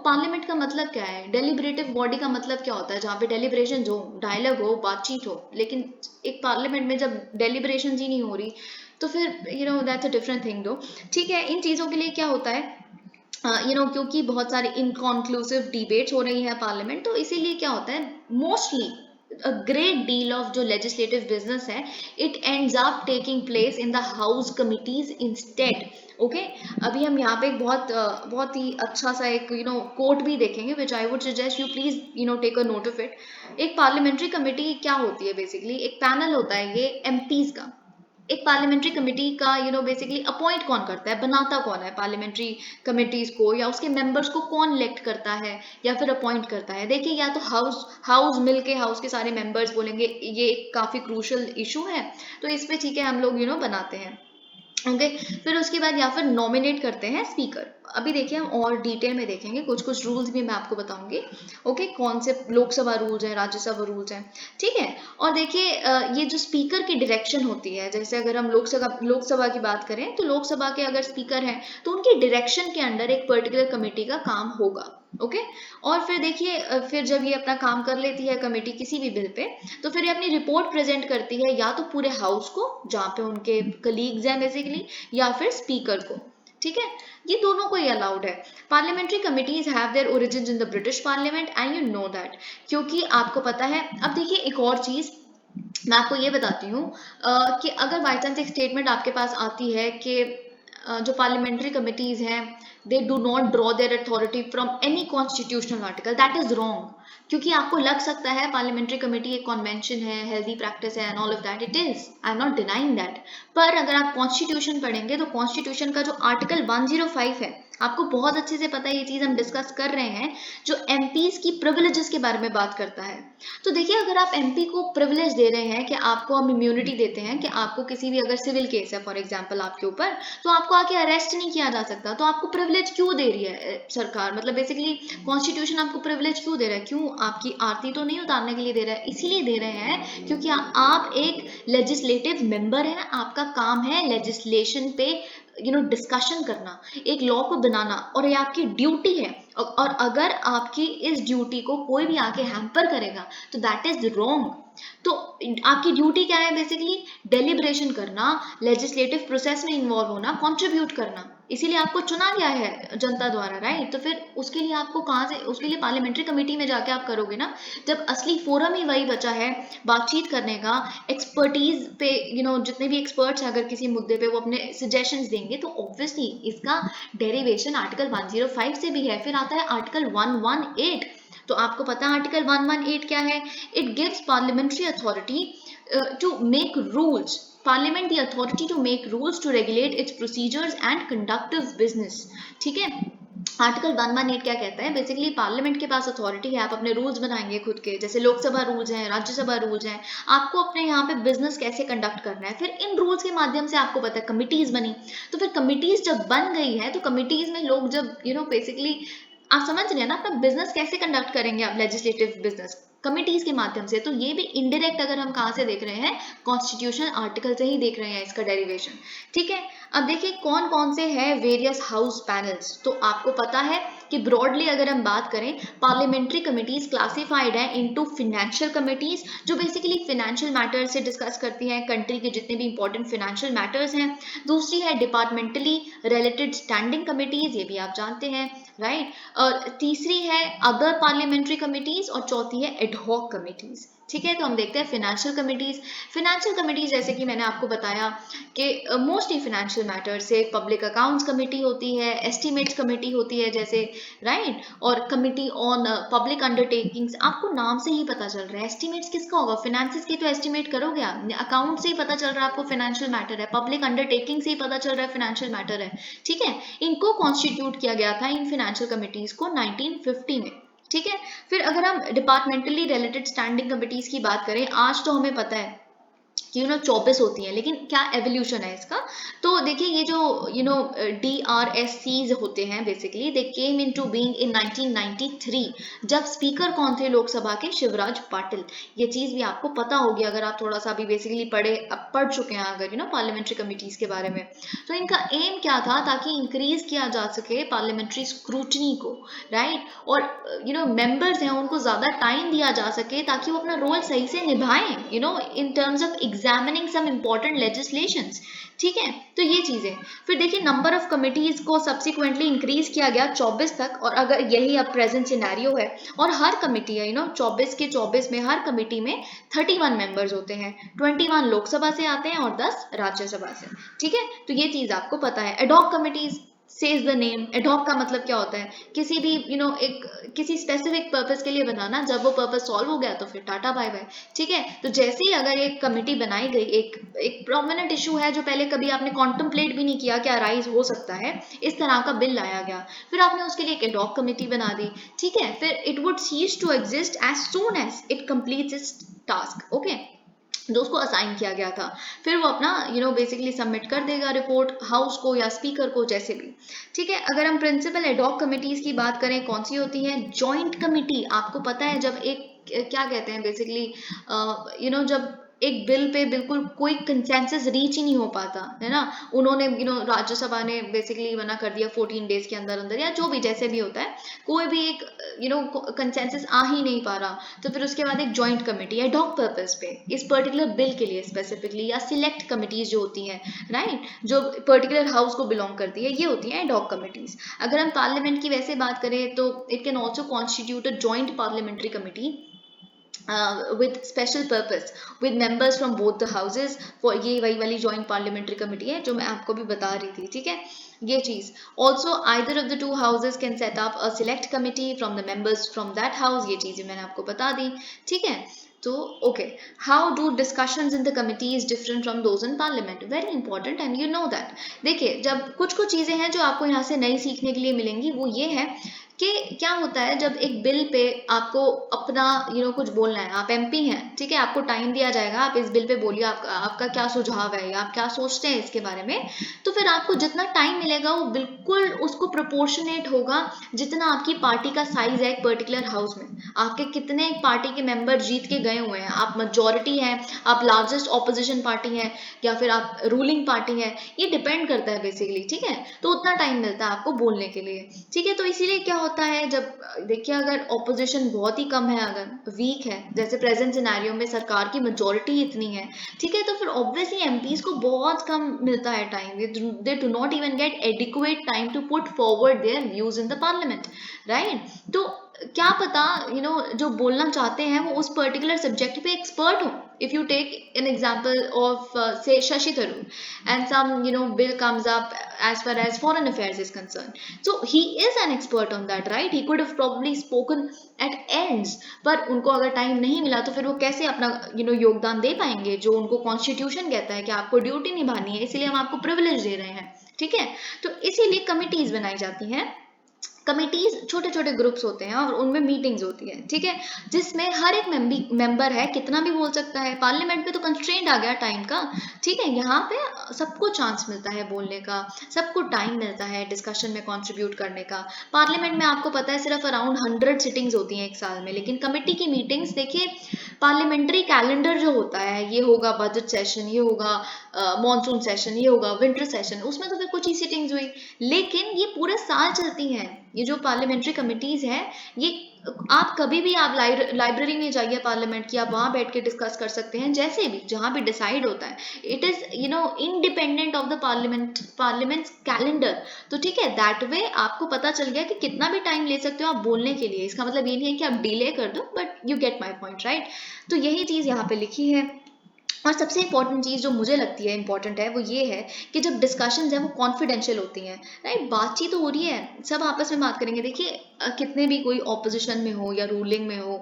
पार्लियामेंट का मतलब क्या है, डेलिब्रेटिव बॉडी का मतलब क्या होता है, जहाँ पे डेलिब्रेशन हो, डायलॉग हो, बातचीत हो। लेकिन एक पार्लियामेंट में जब डेलिब्रेशन ही नहीं हो रही तो फिर दैट्स अ डिफरेंट थिंग दो। ठीक है, इन चीज़ों के लिए क्या होता है, क्योंकि बहुत सारी इनकॉन्क्लूसिव डिबेट्स हो रही है पार्लियामेंट, तो इसीलिए क्या होता है, mostly a great deal of जो legislative business है, it ends up taking place in the house committees instead। Okay, अभी हम यहाँ पे एक बहुत ही अच्छा सा एक कोट भी देखेंगे, which I would suggest you please take a note of it. एक पार्लियामेंट्री कमेटी क्या होती है, बेसिकली एक पैनल होता है ये एमपीज का। एक पार्लियामेंट्री कमेटी का बेसिकली अपॉइंट कौन करता है, बनाता कौन है पार्लियामेंट्री कमेटीज को, या उसके मेंबर्स को कौन इलेक्ट करता है या फिर अपॉइंट करता है। देखिए, या तो हाउस मिलके, हाउस के सारे मेंबर्स बोलेंगे ये काफी क्रूशल इशू है, तो इस पे ठीक है हम लोग बनाते हैं। ओके, फिर उसके बाद या फिर नॉमिनेट करते हैं स्पीकर। अभी देखिए हम और डिटेल में देखेंगे, कुछ रूल्स भी मैं आपको बताऊंगी। ओके, कौन से लोकसभा रूल्स हैं, राज्यसभा रूल्स हैं। ठीक है, और देखिए ये जो स्पीकर की डायरेक्शन होती है, जैसे अगर हम लोकसभा की बात करें, तो लोकसभा के अगर स्पीकर हैं तो उनकी डायरेक्शन के अंडर एक पर्टिकुलर कमेटी का काम होगा। ओके, और फिर देखिए फिर जब ये अपना काम कर लेती है कमेटी किसी भी बिल पे, तो फिर ये अपनी रिपोर्ट प्रेजेंट करती है या तो पूरे हाउस को, जहाँ पे उनके कलीग्स हैं बेसिकली, या फिर स्पीकर को। ठीक है, ये दोनों को ही अलाउड है। Parliamentary committees have their origins in the British parliament and you know that, क्योंकि आपको पता है। अब देखिए एक और चीज मैं आपको ये बताती हूँ कि अगर बाई चांस एक स्टेटमेंट आपके पास आती है कि जो पार्लियामेंट्री कमिटीज हैं, they do not draw their authority from any constitutional article, that is wrong। क्योंकि आपको लग सकता है पार्लियामेंट्री कमेटी एक कन्वेंशन है, हेल्दी प्रैक्टिस है and all of that, it is, I am not denying that. पर अगर आप कॉन्स्टिट्यूशन पढ़ेंगे तो कॉन्स्टिट्यूशन का जो आर्टिकल 105 है, आपको बहुत अच्छे से पता है, ये चीज हम डिस्कस कर रहे हैं, जो एमपीज की प्रिविलेजेस के बारे में बात करता है। तो देखिए अगर आप एमपी को प्रिविलेज दे रहे हैं कि आपको हम इम्यूनिटी देते हैं कि आपको किसी भी अगर सिविल केस है फॉर एग्जांपल आपके ऊपर, तो आपको आके अरेस्ट नहीं किया जा सकता, तो आपको प्रिविलेज क्यों दे रही है सरकार, मतलब बेसिकली कॉन्स्टिट्यूशन आपको प्रिविलेज क्यों दे रहा है, क्यों, आपकी आरती तो नहीं उतारने के लिए दे रहा है, इसीलिए दे रहे हैं क्योंकि आप एक लेजिस्लेटिव मेंबर हैं, आपका काम है लेजिस्लेशन पे डिस्कशन करना, एक लॉ को बनाना, और ये आपकी ड्यूटी है। और अगर आपकी इस ड्यूटी को कोई भी आके हैम्पर करेगा तो दैट इज रॉन्ग। तो आपकी ड्यूटी क्या है, बेसिकली डेलिब्रेशन करना, लेजिस्लेटिव प्रोसेस में इन्वॉल्व होना, कंट्रीब्यूट करना। इसीलिए आपको चुना गया है जनता द्वारा, राइट? तो फिर उसके लिए आपको कहाँ से, उसके लिए पार्लियामेंट्री कमेटी में जाके आप करोगे ना, जब असली फोरम ही वही बचा है बातचीत करने का, एक्सपर्टीज पे, जितने भी एक्सपर्ट्स हैं अगर किसी मुद्दे पे वो अपने सजेशंस देंगे, तो ऑब्वियसली इसका डेरिवेशन आर्टिकल 105 से भी है। फिर आता है आर्टिकल 118। तो आपको पता है आर्टिकल 118 क्या है? It gives parliamentary authority to make rules, parliament the authority to make rules to regulate its procedures and conduct of business. ठीक है, आर्टिकल 118 क्या कहता है? बेसिकली पार्लियामेंट के पास अथॉरिटी है, आप अपने रूल्स बनाएंगे खुद के, जैसे लोकसभा रूल्स हैं, राज्यसभा रूल्स हैं, आपको अपने यहाँ पे बिजनेस कैसे कंडक्ट करना है। फिर इन रूल्स के माध्यम से आपको पता है कमिटीज बनी, तो फिर कमिटीज जब बन गई है तो कमिटीज में लोग जब बेसिकली आप समझ रहे हैं ना, अपना बिजनेस कैसे कंडक्ट करेंगे आप, लेजिस्लेटिव बिजनेस कमिटीज के माध्यम से। तो ये भी इनडायरेक्ट अगर हम कहाँ से देख रहे हैं, कॉन्स्टिट्यूशन आर्टिकल से ही देख रहे हैं इसका डेरिवेशन। ठीक है, अब देखिए कौन कौन से हैं वेरियस हाउस पैनल्स। तो आपको पता है कि ब्रॉडली अगर हम बात करें, पार्लियामेंट्री कमिटीज क्लासिफाइड है इनटू फाइनेंशियल कमिटीज, जो बेसिकली फाइनेंशियल मैटर्स से डिस्कस करती हैं, कंट्री के जितने भी इंपॉर्टेंट फाइनेंशियल मैटर्स हैं। दूसरी है डिपार्टमेंटली रिलेटेड स्टैंडिंग कमिटीज, ये भी आप जानते हैं, राइट? और तीसरी है अदर पार्लियामेंट्री कमिटीज, और चौथी है एडहॉक कमिटीज। ठीक है, तो हम देखते हैं फाइनेंशियल कमिटीज। फाइनेंशियल कमिटीज जैसे कि मैंने आपको बताया कि मोस्टली फाइनेंशियल मैटर से पब्लिक अकाउंट्स कमेटी होती है, एस्टिमेट्स कमेटी होती है जैसे, राइट? और कमिटी ऑन पब्लिक अंडरटेकिंग्स, आपको नाम से ही पता चल रहा है एस्टिमेट्स किसका होगा, फाइनेंसेस की तो एस्टिमेट करोगे आप, अकाउंट से ही पता चल रहा है आपको फाइनेंशियल मैटर है, पब्लिक अंडरटेकिंग से ही पता चल रहा है फाइनेंशियल मैटर है। ठीक है, इनको कॉन्स्टिट्यूट किया गया था इन फाइनेंशियल कमिटीज को 1950 में। ठीक है, फिर अगर हम डिपार्टमेंटली रिलेटेड स्टैंडिंग कमिटीज की बात करें, आज तो हमें पता है कि 24 होती है, लेकिन क्या एवोल्यूशन है इसका? तो देखिए ये जो DRSCs होते हैं, basically they came into being in 1993, जब स्पीकर कौन थे लोकसभा के? शिवराज पाटिल। ये चीज भी आपको पता होगी अगर आप थोड़ा सा भी बेसिकली पढ़ चुके हैं अगर पार्लियामेंट्री कमिटीज के बारे में। तो इनका एम क्या था? ताकि इंक्रीज किया जा सके पार्लियामेंट्री स्क्रूटनी को, राइट? और मेंबर्स हैं उनको ज्यादा टाइम दिया जा सके ताकि वो अपना रोल सही से निभाएं, in terms of examining some important legislations. ठीक है, तो ये चीजें। फिर देखिए नंबर ऑफ कमिटीज को सब्सिक्वेंटली इंक्रीज किया गया 24 तक, और अगर यही अब प्रेजेंट सिनेरियो है, और हर कमिटी है 24 के 24 में हर कमिटी में 31 मेंबर्स होते हैं, 21 लोकसभा से आते हैं और 10 राज्यसभा से। ठीक है, तो ये चीज आपको पता है। Ad hoc committees says the name, ad hoc का मतलब क्या होता है? किसी भी एक किसी स्पेसिफिक पर्पस के लिए बनाना, जब वो पर्पस सॉल्व हो गया तो फिर टाटा बाय बाय। ठीक है, तो जैसे ही अगर एक कमिटी बनाई गई, एक प्रोमिनेंट इशू है जो पहले कभी आपने कॉन्टम्पलेट भी नहीं किया कि अराइज हो सकता है, इस तरह का बिल लाया गया, फिर आपने उसके लिए एक एडहॉक कमिटी बना दी। ठीक है, फिर it would cease to exist as soon as it completes its task. Okay, जो उसको असाइन किया गया था, फिर वो अपना बेसिकली सबमिट कर देगा रिपोर्ट हाउस को या स्पीकर को, जैसे भी। ठीक है, अगर हम प्रिंसिपल एडहॉक कमिटीज की बात करें, कौन सी होती है? Joint committee. आपको पता है जब एक क्या कहते हैं बेसिकली जब एक बिल पे बिल्कुल कोई कंसेंसस रीच ही नहीं हो पाता है ना, उन्होंने राज्यसभा ने बेसिकली मना कर दिया 14 डेज के अंदर अंदर, या जो भी जैसे भी होता है, कोई भी एक कंसेंसस आ ही नहीं पा रहा, तो फिर उसके बाद एक जॉइंट कमेटी एडहॉक पर्पस पे इस पर्टिकुलर बिल के लिए स्पेसिफिकली, या सिलेक्ट कमिटीज जो होती हैं, राइट, जो पर्टिकुलर हाउस को बिलोंग करती है, ये होती हैं एडहॉक कमिटीज। अगर हम पार्लियामेंट की वैसे बात करें तो it can also constitute a joint parliamentary committee with special purpose with members from both the houses, for ये वही वाली joint parliamentary committee है जो मैं आपको भी बता रही थी। ठीक है, ये चीज। Also either of the two houses can set up a select committee from the members from that house, ये चीजें मैंने आपको बता दी। ठीक है, तो okay, how do discussions in the committees different from those in parliament? Very important and you know that। देखिए जब कुछ चीजें हैं जो आपको यहाँ से नई सीखने के लिए मिलेंगी, वो ये है कि क्या होता है जब एक बिल पे आपको अपना कुछ बोलना है, आप एमपी हैं, ठीक है, आपको टाइम दिया जाएगा, आप इस बिल पे बोलिए आपका क्या सुझाव है या आप क्या सोचते हैं इसके बारे में, तो फिर आपको जितना टाइम मिलेगा वो बिल्कुल उसको प्रोपोर्शनेट होगा जितना आपकी पार्टी का साइज है एक पर्टिकुलर हाउस में, आपके कितने पार्टी के मेंबर जीत के गए हुए हैं, आप मेजोरिटी हैं, आप लार्जेस्ट ऑपोजिशन पार्टी हैं या फिर आप रूलिंग पार्टी है, ये डिपेंड करता है बेसिकली। ठीक है, तो उतना टाइम मिलता है आपको बोलने के लिए। ठीक है, तो इसीलिए क्या होता होता है जब देखिए अगर ऑपोजिशन बहुत ही कम है, अगर वीक है, जैसे प्रेजेंट सिनेरियो में सरकार की मेजोरिटी इतनी है, ठीक है, तो फिर ऑब्वियसली एमपीज को बहुत कम मिलता है time, they do not even get adequate time to put forward their views in the parliament, right? तो क्या पता जो बोलना चाहते हैं वो उस पर्टिकुलर सब्जेक्ट पे एक्सपर्ट हो. If you take an example of say Shashi Tharoor, and some bill comes up as far as foreign affairs is concerned, so he is an expert on that, right? He could have probably spoken at ends, पर उनको अगर time नहीं मिला तो फिर वो कैसे अपना योगदान दे पाएंगे, जो उनको कॉन्स्टिट्यूशन कहता है कि आपको ड्यूटी निभानी है, इसलिए हम आपको प्रिविलेज दे रहे हैं, ठीक है? तो इसीलिए कमिटीज बनाई जाती हैं. कमिटीज छोटे छोटे ग्रुप्स होते हैं और उनमें मीटिंग्स होती है, ठीक है, जिसमें हर एक मेंबर है कितना भी बोल सकता है. पार्लियामेंट में तो कंस्ट्रेंट आ गया टाइम का, ठीक है, यहाँ पे सबको चांस मिलता है बोलने का, सबको टाइम मिलता है डिस्कशन में कंट्रीब्यूट करने का. पार्लियामेंट में आपको पता है सिर्फ अराउंड 100 सिटिंग्स होती हैं एक साल में, लेकिन कमेटी की मीटिंग्स देखिए, पार्लियामेंट्री कैलेंडर जो होता है, ये होगा बजट सेशन, ये होगा मॉनसून सेशन, ये होगा विंटर सेशन, उसमें तो फिर कुछ ही सिटिंग्स हुई, लेकिन ये पूरे साल चलती हैं. ये जो पार्लियामेंट्री कमिटीज हैं, ये आप कभी भी आप लाइब्रेरी में जाइए पार्लियामेंट की, आप वहां बैठ के डिस्कस कर सकते हैं, जैसे भी जहां भी डिसाइड होता है. It is independent of the parliament calendar. तो ठीक है, दैट वे आपको पता चल गया कि कितना भी टाइम ले सकते हो आप बोलने के लिए. इसका मतलब ये नहीं है कि आप डिले कर दो, but you get my point, right? तो यही चीज यहाँ पे लिखी है. और सबसे इंपॉर्टेंट चीज़ जो मुझे लगती है इंपॉर्टेंट है वो ये है कि जब डिस्कशंस हैं वो कॉन्फिडेंशियल होती हैं, राइट? बातचीत तो हो रही है, सब आपस में बात करेंगे. देखिए कितने भी कोई ऑपोजिशन में हो या रूलिंग में हो,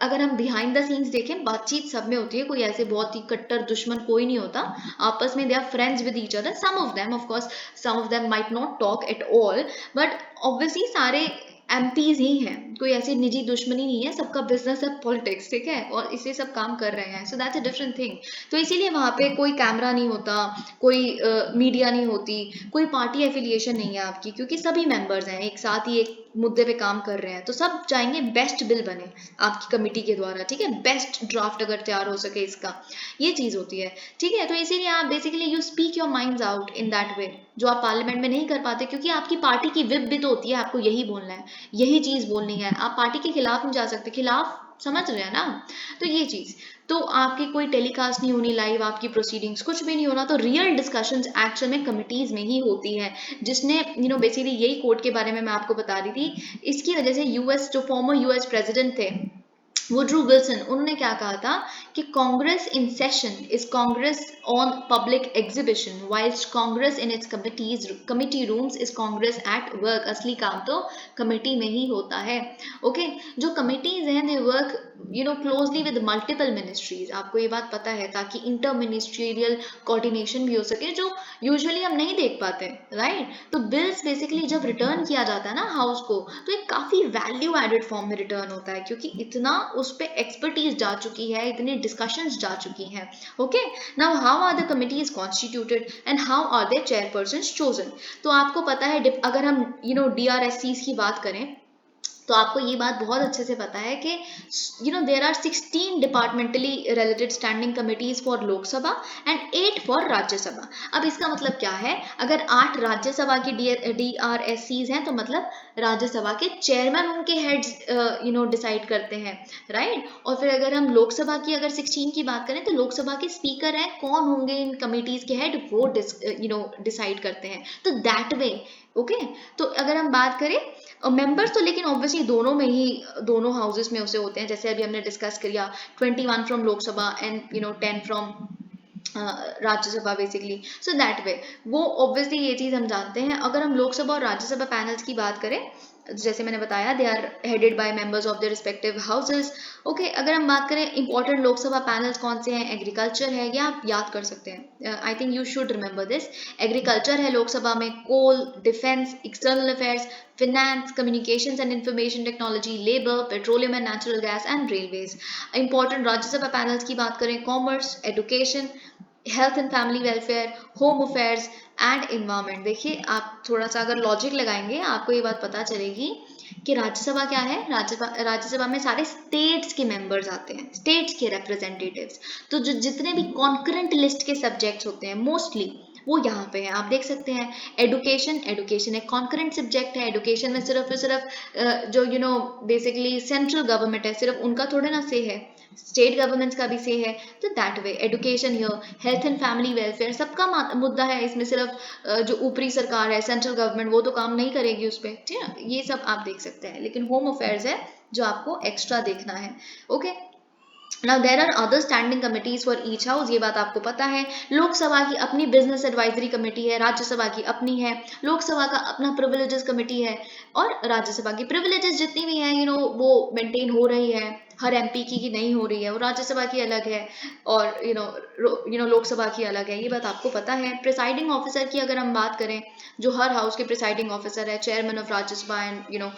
अगर हम बिहाइंड द सीन्स देखें, बातचीत सब में होती है. कोई ऐसे बहुत ही कट्टर दुश्मन कोई नहीं होता आपस में. They are friends with each other. Some of them might not talk at all, but obviously सारे एमपीज ही हैं, कोई ऐसी निजी दुश्मनी नहीं है, सबका बिजनेस है पॉलिटिक्स, ठीक है, और इसे सब काम कर रहे हैं. So that's a different thing. तो इसीलिए वहां पे कोई कैमरा नहीं होता, कोई मीडिया नहीं होती, कोई पार्टी एफिलिएशन नहीं है आपकी, क्योंकि सभी मेंबर्स हैं एक साथ ही एक मुद्दे पे काम कर रहे हैं. तो सब चाहेंगे बेस्ट बिल बने आपकी कमेटी के द्वारा, ठीक है, बेस्ट ड्राफ्ट अगर तैयार हो सके इसका, ये चीज होती है, ठीक है. तो इसीलिए आप basically you speak your minds out in that वे, जो आप पार्लियामेंट में नहीं कर पाते, क्योंकि आपकी पार्टी की विप भी तो होती है, आपको यही बोलना है, यही चीज बोलनी है. आप पार्टी के खिलाफ नहीं जा सकते, खिलाफ समझ रहे हैं ना? तो ये चीज, तो आपकी कोई टेलीकास्ट नहीं होनी लाइव, आपकी प्रोसीडिंग्स कुछ भी नहीं होना. तो रियल डिस्कशंस एक्चुअल में कमिटीज में ही होती है, जिसने बेसिकली यही कोर्ट के बारे में मैं आपको बता रही थी. इसकी वजह से यूएस जो फॉर्मर यूएस प्रेसिडेंट थे वुड्रो विल्सन, उन्होंने क्या कहा था कि Congress in session is Congress on public exhibition, whilst Congress in its committee rooms is Congress at work. असली काम तो कमेटी में ही होता है. ओके, जो कमिटीज हैं they work closely with multiple ministries. आपको ये बात पता है, ताकि इंटर मिनिस्ट्रियल कोऑर्डिनेशन भी हो सके, जो यूजुअली हम नहीं देख पाते, राइट? तो बिल्स बेसिकली जब रिटर्न किया जाता है ना हाउस को, तो एक काफी वैल्यू एडेड फॉर्म में रिटर्न होता है, क्योंकि इतना उस पे एक्सपर्टीज जा चुकी है, इतनी डिस्कशंस जा चुकी हैं. Okay, now how are the committees constituted and how are their chairpersons chosen? तो आपको पता है, अगर हम DRSCs की बात करें तो आपको ये बात बहुत अच्छे से पता है कि there are 16 departmentally related standing committees for Lok Sabha and 8 for Rajya Sabha. अब इसका मतलब क्या है? अगर 8 राज्यसभा की DRSCs हैं, तो मतलब राज्यसभा के चेयरमैन उनके हेड्स डिसाइड करते हैं, राइट? और फिर अगर हम लोकसभा की अगर 16 की बात करें, तो लोकसभा के स्पीकर हैं, कौन होंगे इन कमिटीज के हेड, वो डिसाइड करते हैं. तो दैट वे, ओके. तो अगर हम बात करें मेंबर्स, तो लेकिन ऑब्वियसली दोनों में ही, दोनों हाउसेस में उसे होते हैं, जैसे अभी हमने डिस्कस किया 21 from Lok Sabha and 10 from Rajya Sabha basically. So that way, वो ऑब्वियसली ये चीज हम जानते हैं. अगर हम लोकसभा और राज्यसभा पैनल्स की बात करें, जैसे मैंने बताया, they are headed by members of the respective houses. Okay, अगर हम बात करें इंपॉर्टेंट लोकसभा पैनल्स कौन से हैं, एग्रीकल्चर है, या आप याद कर सकते हैं, I think you should remember this. Agriculture है लोकसभा में, coal, defence, external affairs, finance, communications and information technology, labour, petroleum and natural gas and railways. Important Rajya Sabha panels की बात करें, commerce, education, health and family welfare, home affairs and environment. देखिए आप थोड़ा सा अगर लॉजिक लगाएंगे, आपको ये बात पता चलेगी कि राज्यसभा क्या है. राज्यसभा में सारे स्टेट्स के मेंबर्स आते हैं, स्टेट्स के रिप्रेजेंटेटिव्स. तो जो जितने भी कॉन्करेंट लिस्ट के सब्जेक्ट्स होते हैं, मोस्टली वो यहाँ पे है, आप देख सकते हैं। एडुकेशन एक कॉन्करेंट सब्जेक्ट है। एडुकेशन में सिर्फ जो बेसिकली सेंट्रल गवर्नमेंट है, सिर्फ उनका थोड़े ना से है, स्टेट गवर्नमेंट्स का भी से है। तो that way education here, health and family welfare सबका मुद्दा है इसमें। सिर्फ जो ऊपरी सरकार है, सेंट्रल गवर्नमेंट, वो तो काम नहीं करेगी उस पर, ठीक है। ये सब आप देख सकते हैं, लेकिन होम अफेयर्स है जो आपको एक्स्ट्रा देखना है। Okay, Now there are other standing committees for each house, ये बात आपको पता है। लोकसभा की अपनी बिजनेस एडवाइजरी कमेटी है, राज्यसभा की अपनी है। लोकसभा का अपना प्रिविलेजेस कमेटी है, और राज्यसभा की प्रिविलेजेस जितनी भी हैं वो मेंटेन हो रही है। हर एमपी की नहीं हो रही है, वो राज्यसभा की अलग है, और लोकसभा की अलग है। ये बात आपको पता है। प्रिसाइडिंग ऑफिसर की अगर हम बात करें, जो हर हाउस के प्रिसाइडिंग ऑफिसर है, chairman of Rajya Sabha and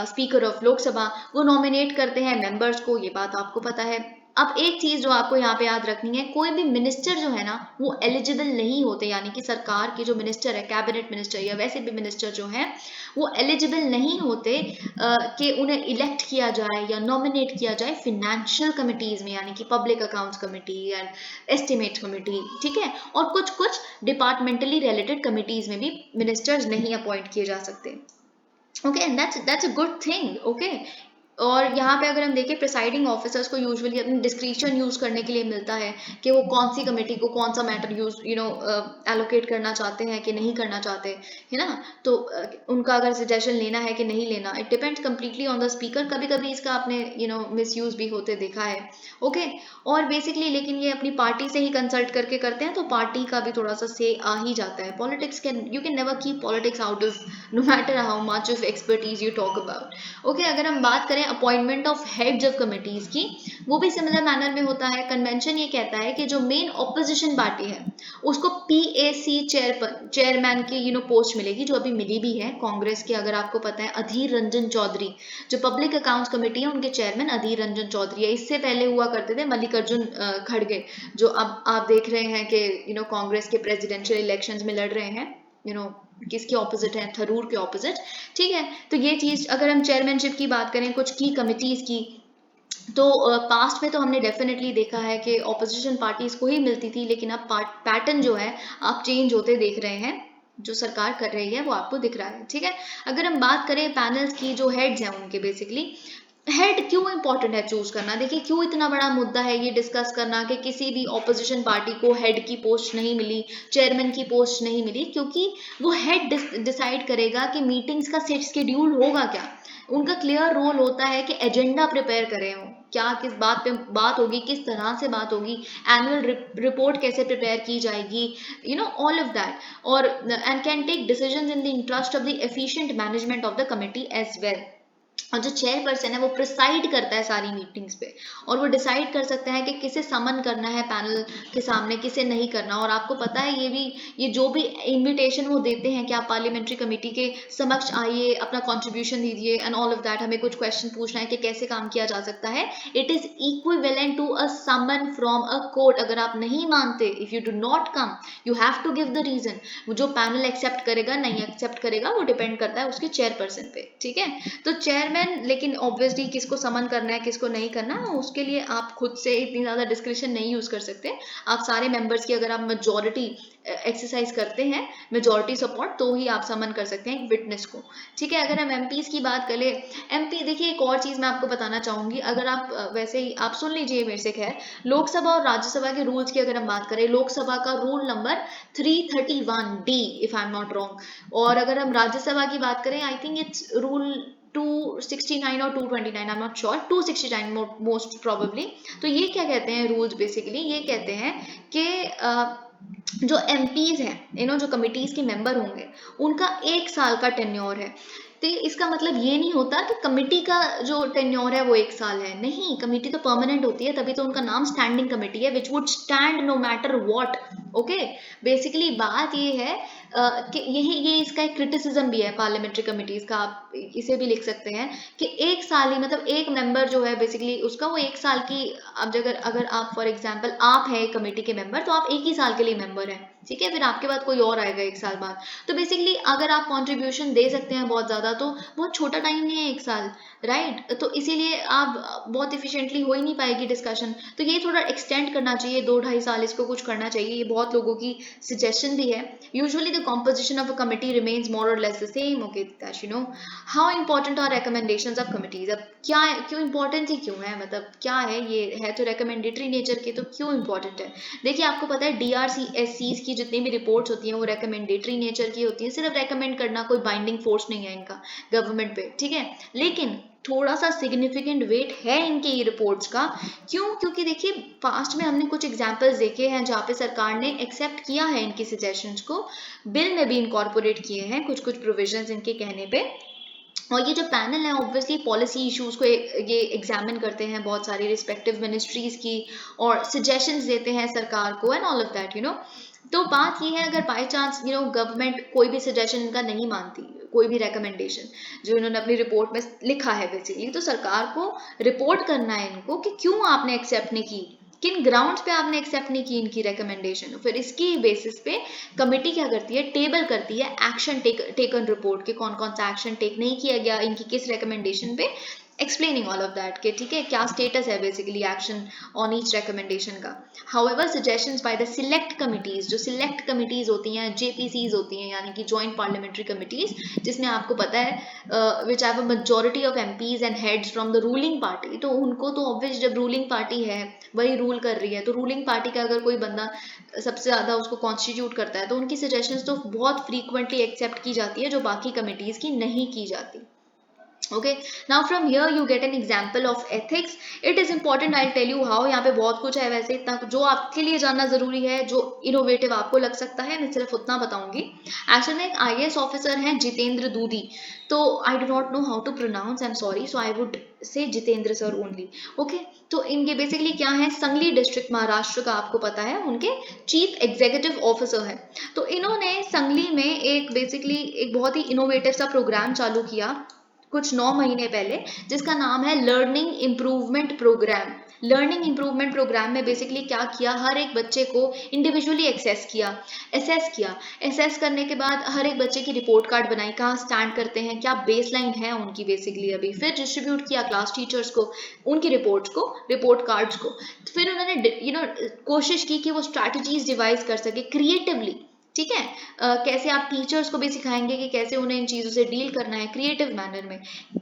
speaker of Lok Sabha, वो नॉमिनेट करते हैं मेंबर्स को। ये बात आपको पता है। अब एक चीज जो आपको यहाँ पे याद रखनी है, कोई भी मिनिस्टर जो है ना वो एलिजिबल नहीं होते, यानी कि सरकार के जो मिनिस्टर है, कैबिनेट मिनिस्टर या वैसे भी मिनिस्टर जो हैं, वो एलिजिबल नहीं होते कि उन्हें इलेक्ट किया जाए या नॉमिनेट किया जाए फिनेंशियल कमिटीज में, यानी कि public accounts committee and estimate committee, ठीक है। और कुछ कुछ डिपार्टमेंटली रिलेटेड कमिटीज में भी मिनिस्टर्स नहीं अपॉइंट किए जा सकते। Okay, and that's a good thing. Okay, और यहाँ पे अगर हम देखें, प्रिसाइडिंग ऑफिसर्स को यूजुअली अपनी डिस्क्रिशन यूज करने के लिए मिलता है कि वो कौन सी कमेटी को कौन सा मैटर यूज एलोकेट करना चाहते हैं कि नहीं करना चाहते, है ना। तो उनका अगर सजेशन लेना है कि नहीं लेना, it depends completely on the speaker. कभी कभी इसका आपने मिस यूज भी होते देखा है। ओके, और बेसिकली लेकिन ये अपनी पार्टी से ही कंसल्ट करके करते हैं, तो पार्टी का भी थोड़ा सा से आ ही जाता है। Politics can you can never keep politics out of, no matter how much of expertise you talk about. Okay, अगर हम बात करें appointment of heads of committees की, वो भी सिमिलर मैनर में होता है। कन्वेंशन ये कहता है कि जो मेन ऑपोजिशन पार्टी है उसको पीएसी चेयरमैन की पोस्ट मिलेगी, जो अभी मिली भी है कांग्रेस के। अगर आपको पता है, अधीर रंजन चौधरी, जो पब्लिक अकाउंट्स कमेटी है, उनके चेयरमैन अधीर रंजन चौधरी है। इससे पहले हुआ करते थे मल्लिकार्जुन खड़गे, जो अब आप देख रहे हैं कि कांग्रेस के प्रेसिडेंशियल इलेक्शंस में लड़ रहे हैं, किसके ऑपोजिट है, थरूर के ऑपोजिट, ठीक है। तो ये चीज, अगर हम चेयरमैनशिप की बात करें कुछ की कमिटीज की, तो पास्ट में तो हमने डेफिनेटली देखा है कि ऑपोजिशन पार्टीज को ही मिलती थी, लेकिन अब पैटर्न जो है आप चेंज होते देख रहे हैं। जो सरकार कर रही है वो आपको दिख रहा है, ठीक है। अगर हम बात करें पैनल्स की, जो हेड्स हैं उनके, बेसिकली हेड क्यों इंपॉर्टेंट है चूज करना, देखिए क्यों इतना बड़ा मुद्दा है ये डिस्कस करना कि किसी भी ऑपोजिशन पार्टी को हेड की पोस्ट नहीं मिली, चेयरमैन की पोस्ट नहीं मिली, क्योंकि वो हेड डिसाइड करेगा कि मीटिंग्स का शेड्यूल होगा क्या। उनका क्लियर रोल होता है कि एजेंडा प्रिपेयर करें हो, क्या किस बात पे बात होगी, किस तरह से बात होगी, एनुअल रिपोर्ट कैसे प्रिपेयर की जाएगी, ऑल ऑफ दैट, और and can take decisions in the interest of the efficient management of the committee as well. और जो चेयरपर्सन है वो प्रिसाइड करता है सारी मीटिंग्स पे, और वो डिसाइड कर सकता है कि किसे समन करना है पैनल के सामने, किसे नहीं करना। और आपको पता है ये जो भी इनविटेशन वो देते हैं कि आप पार्लियामेंट्री कमेटी के समक्ष आइए, अपना कंट्रीब्यूशन दीजिए एंड ऑल ऑफ दैट, हमें कुछ क्वेश्चन पूछना है कि कैसे काम किया जा सकता है, it is equivalent to a summon from a court. अगर आप नहीं मानते, if you do not come, you have to give the reason. जो पैनल एक्सेप्ट करेगा नहीं एक्सेप्ट करेगा वो डिपेंड करता है उसके चेयरपर्सन पे, ठीक है। तो चेयरमैन, लेकिन ऑब्वियसली किसको समन करना है किसको नहीं करना, उसके लिए आप खुद से इतनी ज्यादा डिस्क्रिप्शन नहीं यूज कर सकते। आप सारे मेंबर्स की, अगर आप मेजोरिटी एक्सरसाइज करते हैं, मेजोरिटी सपोर्ट, तो ही आप समन कर सकते हैं एक विटनेस को, ठीक है। अगर हम एमपीज की बात करें, एमपी देखिए एक और चीज मैं आपको बताना चाहूंगी। अगर आप वैसे ही आप सुन लीजिए मेरे से, खैर लोकसभा और राज्यसभा के रूल्स की अगर हम बात करें, लोकसभा का rule number 331D, if I am not wrong, और अगर हम राज्यसभा की बात करें, आई थिंक इट्स रूल 269 और 229, I am not sure, 269 most probably. तो ये क्या कहते हैं रूल्स, बेसिकली ये कहते हैं कि जो एमपीज हैं, जो कमिटीज के मेंबर होंगे, उनका 1 साल का टेन्योर है। तो इसका मतलब ये नहीं होता कि कमिटी का जो टेन्योर है वो 1 साल है, नहीं, कमिटी तो परमानेंट होती है, तभी तो उनका नाम स्टैंडिंग कमिटी है, which would stand no matter what. Okay, basically बात ये है कि ये इसका एक क्रिटिसिज्म भी है पार्लियामेंट्री कमिटीज का, आप इसे भी लिख सकते हैं कि 1 साल ही, मतलब एक मेंबर जो है बेसिकली उसका वो 1 साल की, अब अगर आप फॉर एग्जाम्पल आप है कमेटी के मेंबर, तो आप 1 ही साल के लिए मेंबर हैं, ठीक है। फिर आपके बाद कोई और आएगा 1 साल बाद। तो बेसिकली अगर आप कंट्रीब्यूशन दे सकते हैं बहुत ज्यादा, तो बहुत छोटा टाइम नहीं है 1 साल, राइट। तो इसीलिए आप बहुत इफिशिएंटली हो ही नहीं पाएगी डिस्कशन। तो ये थोड़ा एक्सटेंड करना चाहिए, 2-2.5 साल इसको कुछ करना चाहिए, ये बहुत बहुत लोगों की सजेशन भी है. Usually the composition of a committee remains more or less the same. Okay, that you know. How important are recommendations of committees? अब क्या है, क्यों important ही क्यों है, मतलब क्या है, ये है तो recommendatory nature के, तो क्यों important है? देखिए आपको पता है DRCSCs की जितनी भी रिपोर्ट्स होती हैं वो recommendatory nature की होती हैं, सिर्फ recommend करना, कोई binding force नहीं है इनका गवर्नमेंट पे, ठीक है. लेकिन थोड़ा सा सिग्निफिकेंट वेट है इनके ये रिपोर्ट्स का. क्यों? क्योंकि देखिए पास्ट में हमने कुछ एग्जांपल्स देखे हैं जहाँ पे सरकार ने एक्सेप्ट किया है इनकी सजेशंस को, बिल में भी इनकॉर्पोरेट किए हैं कुछ कुछ प्रोविजंस इनके कहने पे. और ये जो पैनल है ऑब्वियसली पॉलिसी इश्यूज को ये एग्जामिन करते हैं बहुत सारी रिस्पेक्टिव मिनिस्ट्रीज की, और सजेशंस देते हैं सरकार को and all of that, you know. तो बात ये है, अगर by chance you know government कोई भी सजेशन इनका नहीं मानती, कोई भी रिकमेंडेशन जो इन्होंने अपनी रिपोर्ट में लिखा है बेसिकली, तो सरकार को रिपोर्ट करना है इनको कि क्यों आपने एक्सेप्ट नहीं की, किन ग्राउंड्स पे आपने एक्सेप्ट नहीं की इनकी रिकमेंडेशन. फिर इसकी बेसिस पे कमेटी क्या करती है, टेबल करती है एक्शन टेकन रिपोर्ट के, कौन कौन सा एक्शन टेक नहीं किया गया इनकी किस रिकमेंडेशन पे, एक्सप्लेनिंग ऑल ऑफ दैट के, ठीक है, क्या स्टेटस है basically action on each recommendation का. However suggestions by the select committees, जो सिलेक्ट कमिटीज होती हैं JPCs होती हैं, यानी कि जॉइंट पार्लियामेंट्री कमिटीज, जिसमें आपको पता है which have a majority of MPs and heads from the ruling party. तो उनको तो ऑब्वियस, जब रूलिंग पार्टी है वही रूल कर रही है, तो रूलिंग पार्टी का अगर कोई बंदा सबसे ज्यादा उसको कॉन्स्टिट्यूट करता है तो उनकी सजेशंस तो बहुत फ्रीक्वेंटली एक्सेप्ट की जाती है, जो बाकी कमिटीज की नहीं की जाती. Okay, now from here you get an example of ethics. It is important, I'll tell you how. यहाँ पे बहुत कुछ है वैसे, इतना जो आपके लिए जानना जरूरी है, जो इनोवेटिव आपको लग सकता है, मैं सिर्फ उतना बताऊंगी. एक्चुअल में एक IAS ऑफिसर हैं जितेंद्र दूधी, तो I do not know how to pronounce, I am sorry, so I would say Jitendra sir only. Okay, तो इनके बेसिकली क्या है, संगली डिस्ट्रिक्ट महाराष्ट्र का आपको पता है, उनके चीफ एग्जीक्यूटिव ऑफिसर है. तो इन्होंने संगली में एक बेसिकली एक बहुत ही इनोवेटिव सा प्रोग्राम चालू किया कुछ 9 महीने पहले, जिसका नाम है learning improvement programme. Learning improvement programme में बेसिकली क्या किया, हर एक बच्चे को इंडिविजुअली असेस किया. असेस करने के बाद हर एक बच्चे की रिपोर्ट कार्ड बनाई, कहाँ स्टैंड करते हैं, क्या बेसलाइन है उनकी बेसिकली अभी, फिर डिस्ट्रीब्यूट किया क्लास टीचर्स को उनकी रिपोर्ट कार्ड्स को. फिर उन्होंने यू नो कोशिश की कि वो स्ट्रैटेजीज डिवाइस कर सके क्रिएटिवली, ठीक है. कैसे आप टीचर्स को भी सिखाएंगे कि कैसे उन्हें इन चीज़ों से डील करना है क्रिएटिव मैनर में.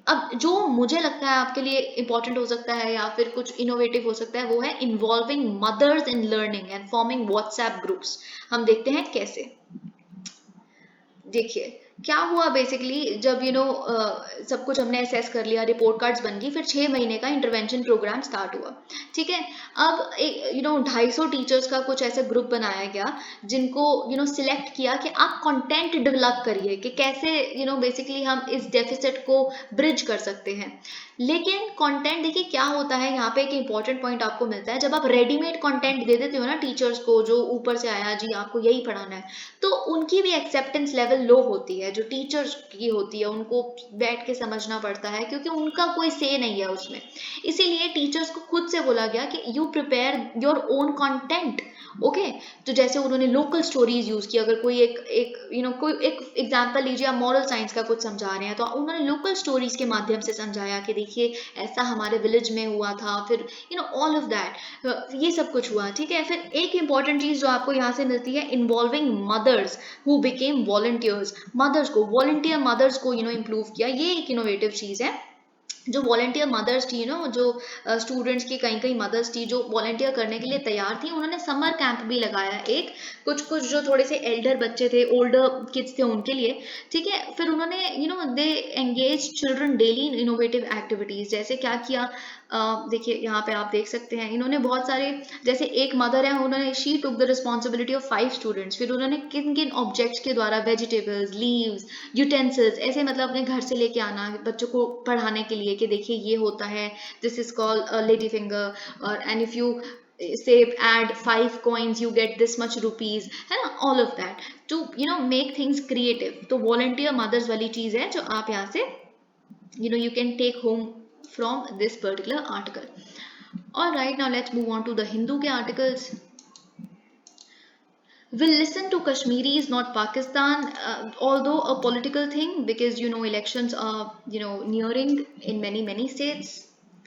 अब जो मुझे लगता है आपके लिए इंपॉर्टेंट हो सकता है या फिर कुछ इनोवेटिव हो सकता है, वो है involving mother's in learning and forming WhatsApp groups. हम देखते हैं कैसे. देखिए क्या हुआ बेसिकली, जब सब कुछ हमने असेस कर लिया, रिपोर्ट कार्ड्स बन गई, फिर 6 महीने का इंटरवेंशन प्रोग्राम स्टार्ट हुआ, ठीक है. अब 250 टीचर्स का कुछ ऐसा ग्रुप बनाया गया जिनको सिलेक्ट किया कि आप कंटेंट डेवलप करिए कि कैसे बेसिकली हम इस डेफिसिट को ब्रिज कर सकते हैं. लेकिन कंटेंट देखिए क्या होता है, यहाँ पे एक इंपॉर्टेंट पॉइंट आपको मिलता है, जब आप रेडीमेड कंटेंट दे देते हो ना टीचर्स को, जो ऊपर से आया जी आपको यही पढ़ाना है, तो उनकी भी एक्सेप्टेंस लेवल लो होती है. जो टीचर्स की होती है उनको बैठ के समझना पड़ता है, क्योंकि उनका कोई से नहीं है उसमें. इसीलिए टीचर्स को खुद से बोला गया कि you prepare your own content. Okay, तो जैसे उन्होंने लोकल स्टोरीज यूज की, अगर कोई कोई एक एग्जांपल लीजिए, आप मॉरल साइंस का कुछ समझा रहे हैं तो उन्होंने लोकल स्टोरीज के माध्यम से समझाया कि देखिए ऐसा हमारे विलेज में हुआ था, फिर ऑल ऑफ दैट, ये सब कुछ हुआ, ठीक है. फिर एक इंपॉर्टेंट चीज जो आपको यहाँ से मिलती है, involving mothers who became volunteers. Mothers को वॉलंटियर मदर्स को इम्प्रूव किया, ये एक इनोवेटिव चीज है. जो वॉलंटियर मदर्स थी जो स्टूडेंट्स की कई मदर्स थी जो वॉलंटियर करने के लिए तैयार थी, उन्होंने समर कैंप भी लगाया एक, कुछ जो थोड़े से एल्डर बच्चे थे, ओल्डर किड्स थे उनके लिए, ठीक है. फिर उन्होंने दे एंगेज चिल्ड्रन डेली इन इनोवेटिव एक्टिविटीज. जैसे क्या किया, देखिए यहाँ पे आप देख सकते हैं, इन्होंने बहुत सारे, जैसे एक मदर है, उन्होंने she took the responsibility of 5 students. फिर उन्होंने किन किन ऑब्जेक्ट्स के द्वारा, वेजिटेबल्स, लीव्स, यूटेंसिल्स, ऐसे मतलब अपने घर से लेके आना बच्चों को पढ़ाने के लिए कि देखिए ये होता है, this is called lady finger, और and if you say add 5 coins you get this much rupees, है ना, all of that to make things creative. तो volunteer mothers वाली चीज है जो आप यहाँ से you can take home from this particular article. All right, now let's move on to the Hindu के articles. Will listen to Kashmiris, not Pakistan, although a political thing, because elections are nearing in many states.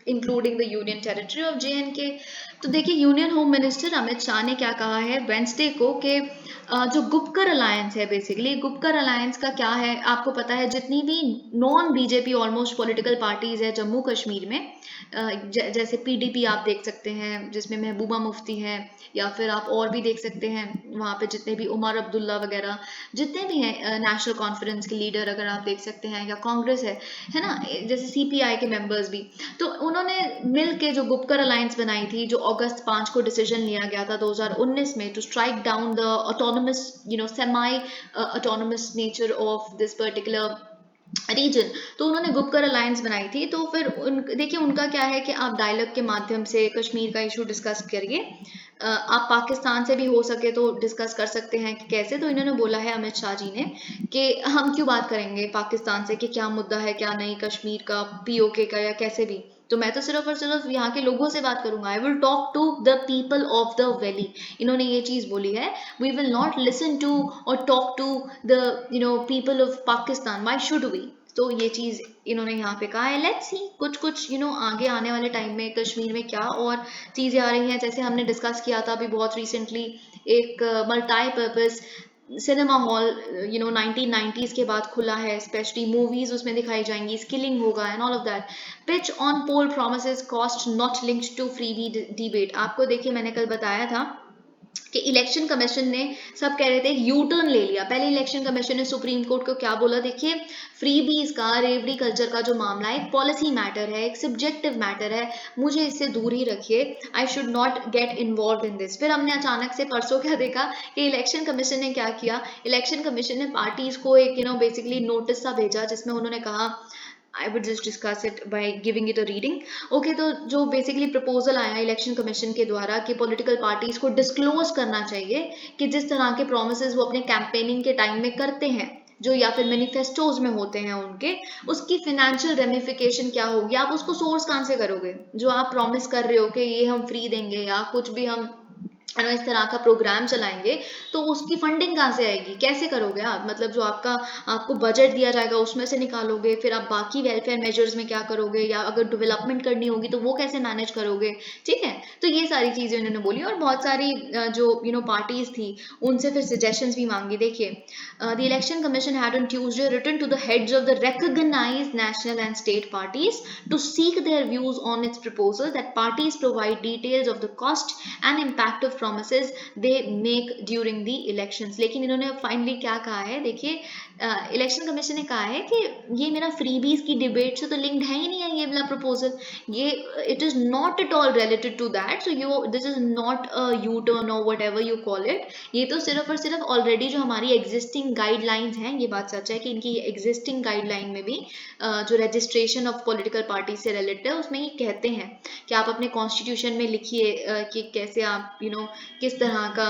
Including the union territory of JNK। तो देखिए union home minister Amit Shah ने क्या कहा है Wednesday को कि जो गुपकर अलायंस है, बेसिकली गुपकर अलायंस का क्या है आपको पता है, जितनी भी non BJP almost political parties है जम्मू कश्मीर में, जैसे PDP आप देख सकते हैं जिसमें महबूबा मुफ्ती है, या फिर आप और भी देख सकते हैं वहाँ पे जितने भी उमर अब्दुल्ला वगैरह जितने भी हैं, नेशनल कॉन्फ्रेंस के लीडर अगर आप देख सकते हैं, या कांग्रेस है ना, जैसे CPI के मेंबर्स भी, तो उन्होंने मिल के जो गुपकर अलायंस बनाई थी, जो अगस्त 5 को डिसीजन लिया गया था 2019 में, to strike down the autonomous semi autonomous nature of this particular region. तो उन्होंने गुपकर अलायंस बनाई थी। तो फिर देखिए उनका क्या है कि आप डायलॉग के माध्यम से कश्मीर का इशू डिस्कस करिए, आप पाकिस्तान से भी हो सके तो डिस्कस कर सकते हैं कि कैसे। तो इन्होंने बोला है अमित शाह जी ने कि हम क्यों बात करेंगे पाकिस्तान से कि क्या मुद्दा है क्या नहीं, कश्मीर का, POK का, या कैसे भी। तो मैं तो सिर्फ और सिर्फ यहाँ के लोगों से बात करूंगा, I will talk to the people of the valley. इन्होंने ये चीज बोली है, we will not listen to और talk to the people of Pakistan, why should we. तो ये चीज इन्होंने यहाँ पे कहा है। लेट्स सी कुछ कुछ आगे आने वाले टाइम में कश्मीर में क्या और चीजें आ रही हैं। जैसे हमने डिस्कस किया था अभी बहुत रिसेंटली एक multi purpose cinema hall 1990s के बाद खुला है, स्पेशली मूवीज उसमें दिखाई जाएंगी, स्किलिंग होगा and all of that. Pitch on poll promises cost not linked to freebie debate. आपको देखिए मैंने कल बताया था कि इलेक्शन कमीशन ने, सब कह रहे थे यू टर्न ले लिया। पहले इलेक्शन कमीशन ने सुप्रीम कोर्ट को क्या बोला, देखिए फ्रीबीज का, रेवड़ी कल्चर का जो मामला है एक पॉलिसी मैटर है, एक सब्जेक्टिव मैटर है, मुझे इससे दूर ही रखिए, I should not get involve in this. फिर हमने अचानक से परसों क्या देखा कि इलेक्शन कमीशन ने क्या किया, इलेक्शन कमीशन ने पार्टीज को एक बेसिकली नोटिस सा भेजा जिसमें उन्होंने कहा, I would just discuss it by giving it a reading. Okay, तो जो बेसिकली प्रपोजल आया इलेक्शन कमीशन के द्वारा कि पॉलिटिकल पार्टीज को डिस्क्लोज करना चाहिए कि जिस तरह के प्रोमिसेस वो अपने कैंपेनिंग के टाइम में करते हैं, जो या फिर मैनिफेस्टोज में होते हैं उनके, उसकी फिनेंशियल रेमिफिकेशन क्या होगी, आप उसको सोर्स कहाँ से करोगे। जो आप प्रॉमिस कर रहे हो कि ये हम फ्री देंगे या कुछ भी हम इस तरह का प्रोग्राम चलाएंगे, तो उसकी फंडिंग कहाँ से आएगी, कैसे करोगे आप, मतलब जो आपको बजट दिया जाएगा उसमें से निकालोगे, फिर आप बाकी वेलफेयर मेजर्स में क्या करोगे, या अगर डेवलपमेंट करनी होगी तो वो कैसे मैनेज करोगे। ठीक है, तो ये सारी चीजें उन्होंने बोली। और बहुत सारी जो पार्टीज थी उनसे फिर सजेशंस भी मांगी। देखिए the election commission had on Tuesday written to the heads of the recognized national and state parties to seek their views on its proposal that parties provide details of the cost and impact of promises they make during the elections। लेकिन इन्होंने finally क्या कहा है, देखिए election commission ने कहा है कि ये मेरा फ्रीबीज की डिबेट से तो लिंक्ड है ही नहीं है ये वाला प्रपोजल, ये it is not at all related to that, so this is not a U turn और whatever you call it. ये तो सिर्फ और सिर्फ ऑलरेडी जो हमारी एग्जिस्टिंग गाइडलाइंस हैं, ये बात सच है कि इनकी एग्जिस्टिंग गाइडलाइन में भी जो रजिस्ट्रेशन ऑफ पॉलिटिकल पार्टी से रिलेटेड है उसमें ये कहते हैं कि आप अपने कॉन्स्टिट्यूशन में लिखिए कि कैसे आप किस तरह का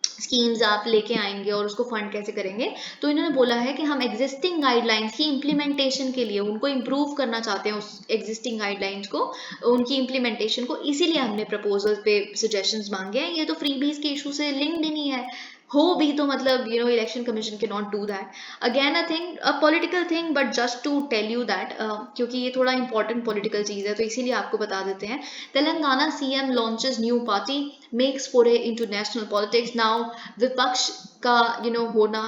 स्कीम्स आप लेके आएंगे और उसको फंड कैसे करेंगे। तो इन्होंने बोला है कि हम एग्जिस्टिंग गाइडलाइंस की इम्प्लीमेंटेशन के लिए उनको इम्प्रूव करना चाहते हैं, उस एग्जिस्टिंग गाइडलाइंस को, उनकी इम्प्लीमेंटेशन को, इसीलिए हमने प्रपोजल पे सजेशंस मांगे हैं। ये तो फ्रीबीज के इशू से लिंक्ड ही नहीं है, हो भी तो मतलब इलेक्शन कमीशन के not do that. Again a political thing, but just to tell you that, क्योंकि ये थोड़ा इंपॉर्टेंट पॉलिटिकल चीज है तो इसीलिए आपको बता देते हैं। Telangana CM launches new party makes foray into national politics. Now विपक्ष का होना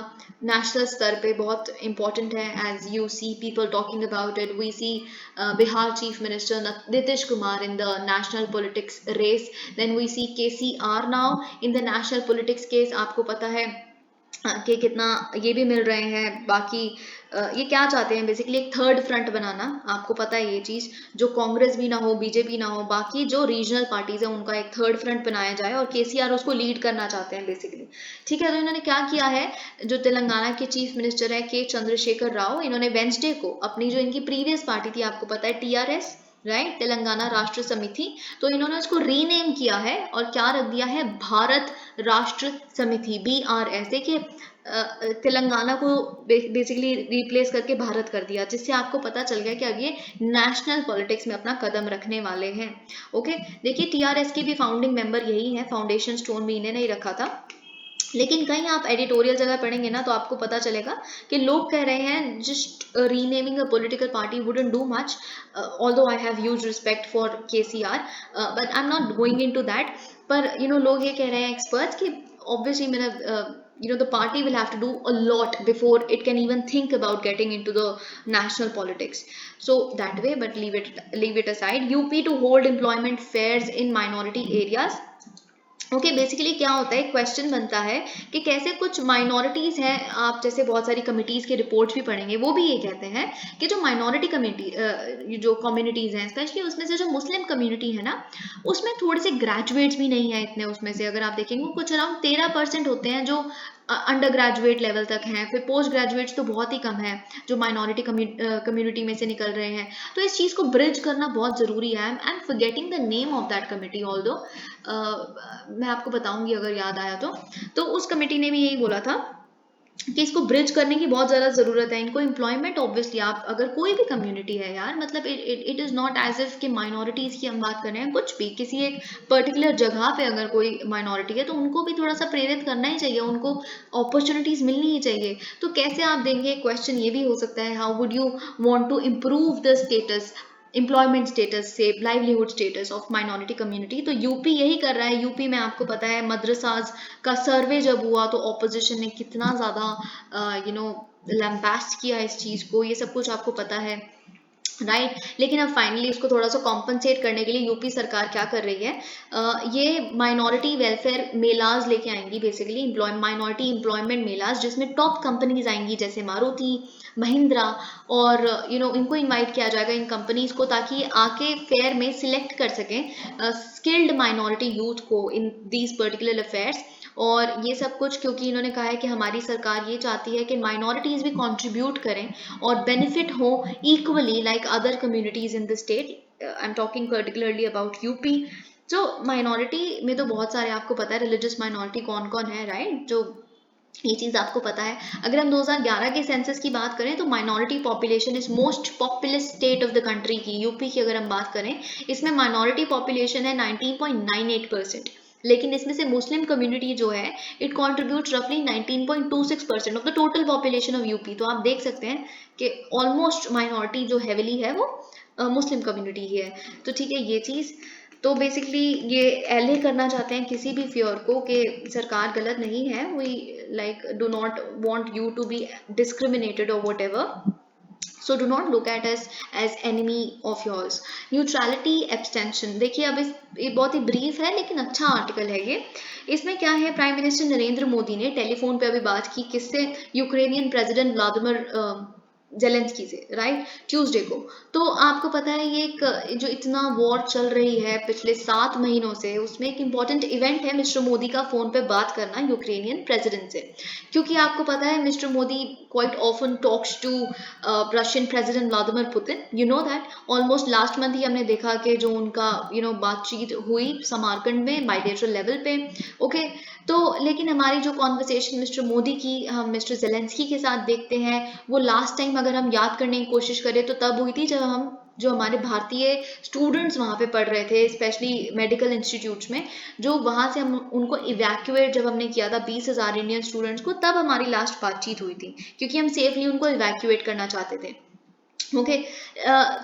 नेशनल स्तर पे बहुत इंपॉर्टेंट है, as you see people talking about it. We see Bihar chief minister Nitish Kumar in the national politics race, then we see KCR now in the national politics case। आपको पता है कि कितना ये भी मिल रहे हैं। बाकी ये क्या चाहते हैं बेसिकली, एक थर्ड फ्रंट बनाना, आपको पता है ये चीज, जो कांग्रेस भी ना हो, बीजेपी ना हो, बाकी जो रीजनल पार्टीज है उनका एक थर्ड फ्रंट बनाया जाए, और KCR उसको लीड करना चाहते हैं बेसिकली। ठीक है, तो इन्होंने क्या किया है, जो तेलंगाना के चीफ मिनिस्टर है K चंद्रशेखर राव, इन्होंने वेंसडे को अपनी जो इनकी प्रीवियस पार्टी थी, आपको पता है TRS, राइट, तेलंगाना राष्ट्र समिति, तो इन्होंने उसको रीनेम किया है और क्या रख दिया है, भारत राष्ट्र समिति, BRS। देखिए तेलंगाना को बेसिकली रिप्लेस करके भारत कर दिया, जिससे आपको पता चल गया कि अब ये नेशनल पॉलिटिक्स में अपना कदम रखने वाले हैं। ओके, देखिए TRS के भी फाउंडिंग मेंबर यही है, फाउंडेशन स्टोन भी इन्हें नहीं रखा था। लेकिन कहीं आप एडिटोरियल जगह पढ़ेंगे ना तो आपको पता चलेगा कि लोग कह रहे हैं just renaming a political party wouldn't do much, although I have huge respect for KCR, but I am not going into that. पर लोग ये कह रहे हैं एक्सपर्ट्स कि obviously मेरा the party will have to do a lot before it can even think about getting into the national politics. So that way, but leave it aside. UP to hold employment fairs in minority areas. Okay basically क्या होता है, question बनता है कि कैसे कुछ minorities हैं, आप जैसे बहुत सारी कमिटीज़ के रिपोर्ट्स भी पढ़ेंगे, वो भी ये कहते हैं कि जो माइनॉरिटी कम्युनिटी जो कम्युनिटीज़ हैं, स्पेशली उसमें से जो मुस्लिम कम्युनिटी है ना, उसमें थोड़े से ग्रेजुएट्स भी नहीं है इतने. उसमें से अगर आप देखेंगे कुछ अराउंड 13% होते हैं जो अंडर ग्रेजुएट लेवल तक हैं, फिर पोस्ट ग्रेजुएट्स तो बहुत ही कम है जो माइनॉरिटी कम्युनिटी में से निकल रहे हैं. तो इस चीज़ को ब्रिज करना बहुत ज़रूरी है. I am forgetting the name of that committee, although मैं आपको बताऊंगी अगर याद आया तो उस कमेटी ने भी यही बोला था कि इसको ब्रिज करने की बहुत ज़्यादा ज़रूरत है. इनको एम्प्लॉयमेंट ऑब्वियसली, आप अगर कोई भी कम्युनिटी है यार, मतलब it is not as if कि माइनॉरिटीज़ की हम बात कर रहे हैं, कुछ भी किसी एक पर्टिकुलर जगह पे अगर कोई माइनॉरिटी है तो उनको भी थोड़ा सा प्रेरित करना ही चाहिए, उनको अपॉर्चुनिटीज़ मिलनी ही चाहिए. तो कैसे आप देंगे, क्वेश्चन ये भी हो सकता है, how would you want to improve the status, employment status से livelihood status of minority community. तो यूपी यही कर रहा है. यूपी में आपको पता है मदरसाज का सर्वे जब हुआ तो ऑपोजिशन ने कितना ज़्यादा लैम्पास्ट किया इस चीज़ को, ये सब कुछ आपको पता है, राइट. लेकिन अब फाइनली उसको थोड़ा सा कॉम्पनसेट करने के लिए यूपी सरकार क्या कर रही है, ये माइनॉरिटी वेलफेयर मेलाज लेके आएंगी, बेसिकली माइनॉरिटी एम्प्लॉयमेंट मेलाज, जिसमें टॉप कंपनीज आएंगी जैसे मारुति, महिंद्रा, और इनको इनवाइट किया जाएगा इन कंपनीज को, ताकि आके फेयर में सिलेक्ट कर सकें स्किल्ड माइनॉरिटी यूथ को इन दीज पर्टिकुलर अफेयर्स. और ये सब कुछ क्योंकि इन्होंने कहा है कि हमारी सरकार ये चाहती है कि माइनॉरिटीज़ भी कंट्रीब्यूट करें और बेनिफिट हो equally like other communities in the state. I am talking particularly about UP. जो माइनॉरिटी में तो बहुत सारे आपको पता है रिलीजियस माइनॉरिटी कौन कौन है, राइट. जो ये चीज़ आपको पता है. अगर हम 2011 के सेंसस की बात करें तो minority population is most populous state of the country की, यूपी की अगर हम बात करें, इसमें माइनॉरिटी पॉपुलेशन है 19.98%. लेकिन इसमें से मुस्लिम कम्युनिटी जो है इट कॉन्ट्रीब्यूट रफली 19.26% of the total population of UP. तो आप देख सकते हैं कि ऑलमोस्ट माइनॉरिटी जो हैविली है वो मुस्लिम कम्युनिटी ही है. तो ठीक है ये चीज़. तो बेसिकली ये एले करना चाहते हैं किसी भी फ्योर को कि सरकार गलत नहीं है, we like do not want you to be discriminated और whatever. So do not look at us as enemy of yours. Neutrality abstention, देखिए अब ये बहुत ही ब्रीफ है लेकिन अच्छा आर्टिकल है ये. इसमें क्या है, प्राइम मिनिस्टर नरेंद्र मोदी ने टेलीफोन पे अभी बात की किससे, यूक्रेनियन प्रेसिडेंट व्लादिमीर जेलेंस्की से, राइट, ट्यूसडे को. तो आपको पता है ये एक जो इतना वॉर चल रही है पिछले 7 महीनों से, उसमें एक इम्पॉर्टेंट इवेंट है मिस्टर मोदी का फ़ोन पे बात करना यूक्रेनियन प्रेसिडेंट से. क्योंकि आपको पता है mister Modi quite often talks to Russian president Vladimir Putin, you know that. Almost last month ही हमने देखा कि जो उनका बातचीत हुई समरकंद में बायलेटरल लेवल पे, ओके. तो लेकिन हमारी जो कॉन्वर्सेशन मिस्टर मोदी की हम मिस्टर जेलेंस्की के साथ देखते हैं, वो लास्ट टाइम अगर हम याद करने की कोशिश करें तो तब हुई थी जब हम जो हमारे भारतीय स्टूडेंट्स वहाँ पे पढ़ रहे थे, स्पेशली मेडिकल इंस्टीट्यूट्स में, जो वहाँ से हम उनको इवैक्यूएट जब हमने किया था 20,000 इंडियन स्टूडेंट्स को, तब हमारी लास्ट बातचीत हुई थी क्योंकि हम सेफली उनको इवैक्यूएट करना चाहते थे, ओके.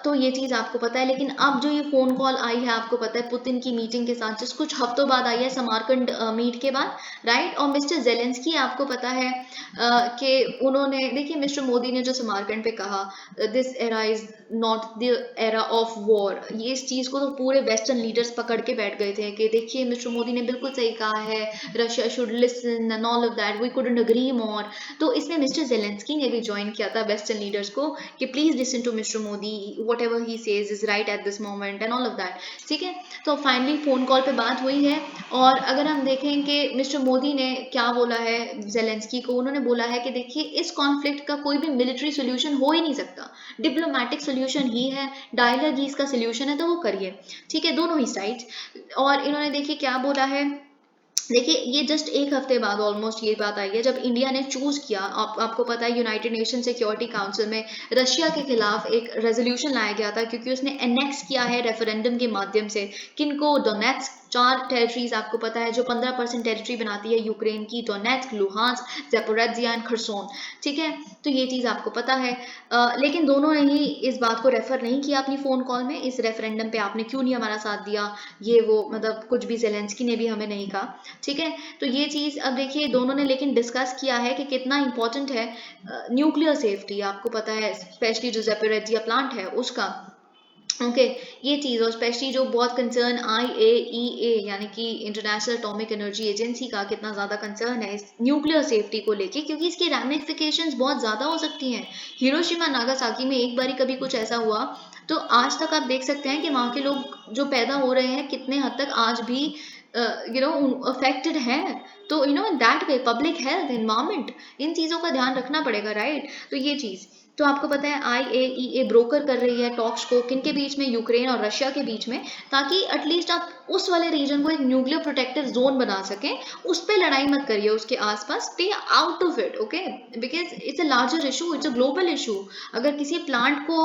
तो ये चीज़ आपको पता है. लेकिन अब जो ये फ़ोन कॉल आई है आपको पता है पुतिन की मीटिंग के साथ, जिस कुछ हफ्तों बाद आई है समरकंद मीट के बाद, राइट. और मिस्टर जेलेंस्की आपको पता है कि उन्होंने, देखिए मिस्टर मोदी ने जो समरकंद पे कहा, this era is not the era of war, ये इस चीज़ को तो पूरे वेस्टर्न लीडर्स पकड़ के बैठ गए थे कि देखिए मिस्टर मोदी ने बिल्कुल सही कहा है, Russia should listen and all of that, we couldn't agree more. तो इसमें मिस्टर जेलेंस्की ने भी ज्वाइन किया था वेस्टर्न लीडर्स को कि please listen to mister Modi, whatever he says is right at this moment and all of that, ठीक है. तो फाइनली फ़ोन कॉल पे बात हुई है. और अगर हम देखें कि मिस्टर मोदी ने क्या बोला है जेलेंस्की को, उन्होंने बोला है कि देखिए इस कॉन्फ्लिक्ट का कोई भी मिलिट्री सोल्यूशन हो ही नहीं सकता, डिप्लोमेटिक सोल्यूशन ही है, डायलॉग ही इसका सोल्यूशन है, तो वो करिए, ठीक है, दोनों ही साइड्स. और इन्होंने देखिए क्या बोला है, देखिए ये जस्ट एक हफ्ते बाद ऑलमोस्ट ये बात आई है जब इंडिया ने चूज किया, आपको पता है यूनाइटेड नेशन सिक्योरिटी काउंसिल में रशिया के खिलाफ एक रेजोल्यूशन लाया गया था क्योंकि उसने एनेक्स किया है रेफरेंडम के माध्यम से किनको, डोनेट्स्क चार टेरिटरीज आपको पता है जो 15% टेरिटरी बनाती है यूक्रेन की, डोनेट्स्क, लुहांस्क, ज़ेपोरिज़िया एंड खरसोन, ठीक है। तो ये चीज़ आपको पता है। लेकिन दोनों ने ही इस बात को रेफर नहीं किया अपनी फ़ोन कॉल में, इस रेफरेंडम पे आपने क्यों नहीं हमारा साथ दिया, ये वो, मतलब कुछ भी ज़ेलेंस्की ने भी हमें नहीं कहा, ठीक है। तो ये चीज़ अब देखिए दोनों ने लेकिन डिस्कस किया है कि कितना इंपॉर्टेंट है न्यूक्लियर सेफ्टी, आपको पता है स्पेशली जो ज़ेपोरिज़िया प्लांट है उसका, ओके ये चीज़, और स्पेशली जो बहुत कंसर्न IAEA यानी कि इंटरनेशनल एटॉमिक एनर्जी एजेंसी का कितना ज़्यादा कंसर्न है इस न्यूक्लियर सेफ्टी को लेके, क्योंकि इसकी रैमिफिकेशंस बहुत ज़्यादा हो सकती हैं। हिरोशिमा नागासाकी में एक बारी कभी कुछ ऐसा हुआ तो आज तक आप देख सकते हैं कि वहाँ के लोग जो पैदा हो रहे हैं कितने हद तक आज भी अफेक्टेड है। तो in that way public health, environment, इन चीज़ों का ध्यान रखना पड़ेगा, राइट। तो ये चीज़ तो आपको पता है IAEA ब्रोकर कर रही है टॉक्स को किन के बीच में, यूक्रेन और रशिया के बीच में, ताकि एटलीस्ट आप उस वाले रीजन को एक न्यूक्लियर प्रोटेक्टिव जोन बना सकें, उस पर लड़ाई मत करिए, उसके आसपास stay out of it, okay, because it's a larger issue, it's a global issue. अगर किसी प्लांट को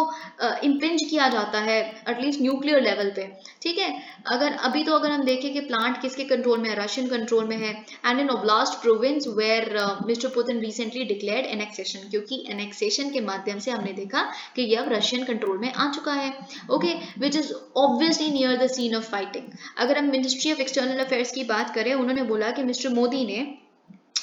इम्पिंज किया जाता है एटलीस्ट न्यूक्लियर लेवल पे, ठीक है, अगर अभी तो अगर हम देखें कि प्लांट किसके कंट्रोल में है, रशियन कंट्रोल में है, and in oblast province where mister Putin recently declared annexation, क्योंकि एनेक्सेशन के माध्यम से हमने देखा कि ये अब रशियन कंट्रोल में आ चुका है, okay, which is obviously near the scene of fighting. अगर हम मिनिस्ट्री ऑफ एक्सटर्नल अफेयर्स की बात करें, उन्होंने बोला कि मिस्टर मोदी ने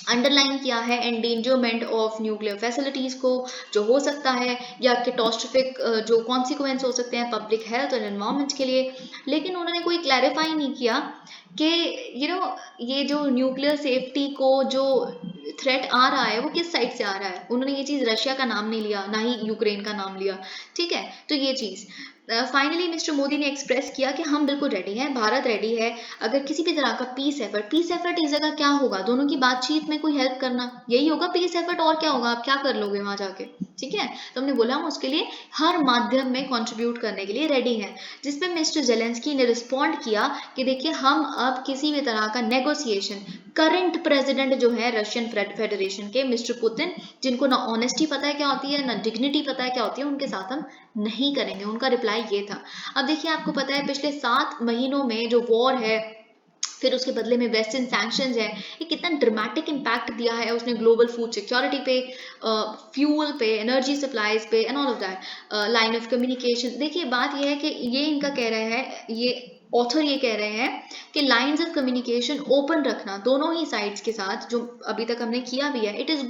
अंडरलाइन किया है एंडेंजरमेंट ऑफ न्यूक्लियर फैसिलिटीज को, जो हो सकता है, या कैटास्ट्रोफिक जो कॉन्सिक्वेंस हो सकते हैं पब्लिक हेल्थ और एनवायरमेंट के लिए, लेकिन उन्होंने कोई क्लैरिफाई नहीं किया कि ये जो न्यूक्लियर सेफ्टी को जो थ्रेट आ रहा है वो किस साइड से आ रहा है। उन्होंने ये चीज़ रशिया का नाम नहीं लिया, ना ही यूक्रेन का नाम लिया, ठीक है। तो ये चीज़ फाइनली मिस्टर मोदी ने एक्सप्रेस किया कि हम बिल्कुल रेडी हैं, भारत रेडी है, अगर किसी भी तरह का पीस एफर्ट इस जगह क्या होगा, दोनों की बातचीत में कोई हेल्प करना, यही होगा पीस एफर्ट, और क्या होगा, आप क्या कर लोगे वहां जाके, ठीक है। तो हमने बोला हम उसके लिए हर माध्यम में कंट्रीब्यूट करने के लिए रेडी हैं, जिसपे मिस्टर जेलेंस्की ने रिस्पॉन्ड किया कि देखिए हम अब किसी भी तरह का नेगोशिएशन, करंट प्रेसिडेंट जो है रशियन फेडरेशन के मिस्टर पुतिन, जिनको ना ऑनेस्टी पता है क्या होती है, ना डिग्निटी पता है क्या होती है, उनके साथ हम नहीं करेंगे। उनका रिप्लाई ये था। अब देखिए आपको पता है पिछले 7 महीनों में जो वॉर है, फिर उसके बदले में वेस्टर्न सैंक्शंस है, ये कितना ड्रामेटिक इम्पैक्ट दिया है उसने ग्लोबल फूड सिक्योरिटी पे, फ्यूल पे, एनर्जी सप्लाईज पे, and all of that, line of communication. देखिए बात ये है कि ये इनका कह रहे हैं, ये ऑथर ये कह रहे हैं कि लाइंस ऑफ कम्युनिकेशन ओपन रखना दोनों ही साइड्स के साथ, जो अभी तक हमने किया भी है, it is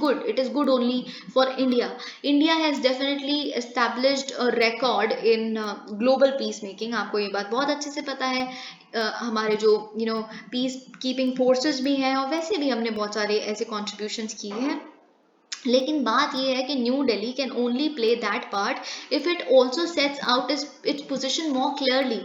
good only for India. India has definitely established a record in global piece making, आपको ये बात बहुत अच्छे से पता है। हमारे जो पीस कीपिंग फोर्सेस भी हैं, और वैसे भी हमने बहुत सारे ऐसे कॉन्ट्रीब्यूशंस किए हैं। लेकिन बात यह है कि new Delhi can only play that part if it also sets out its position more clearly.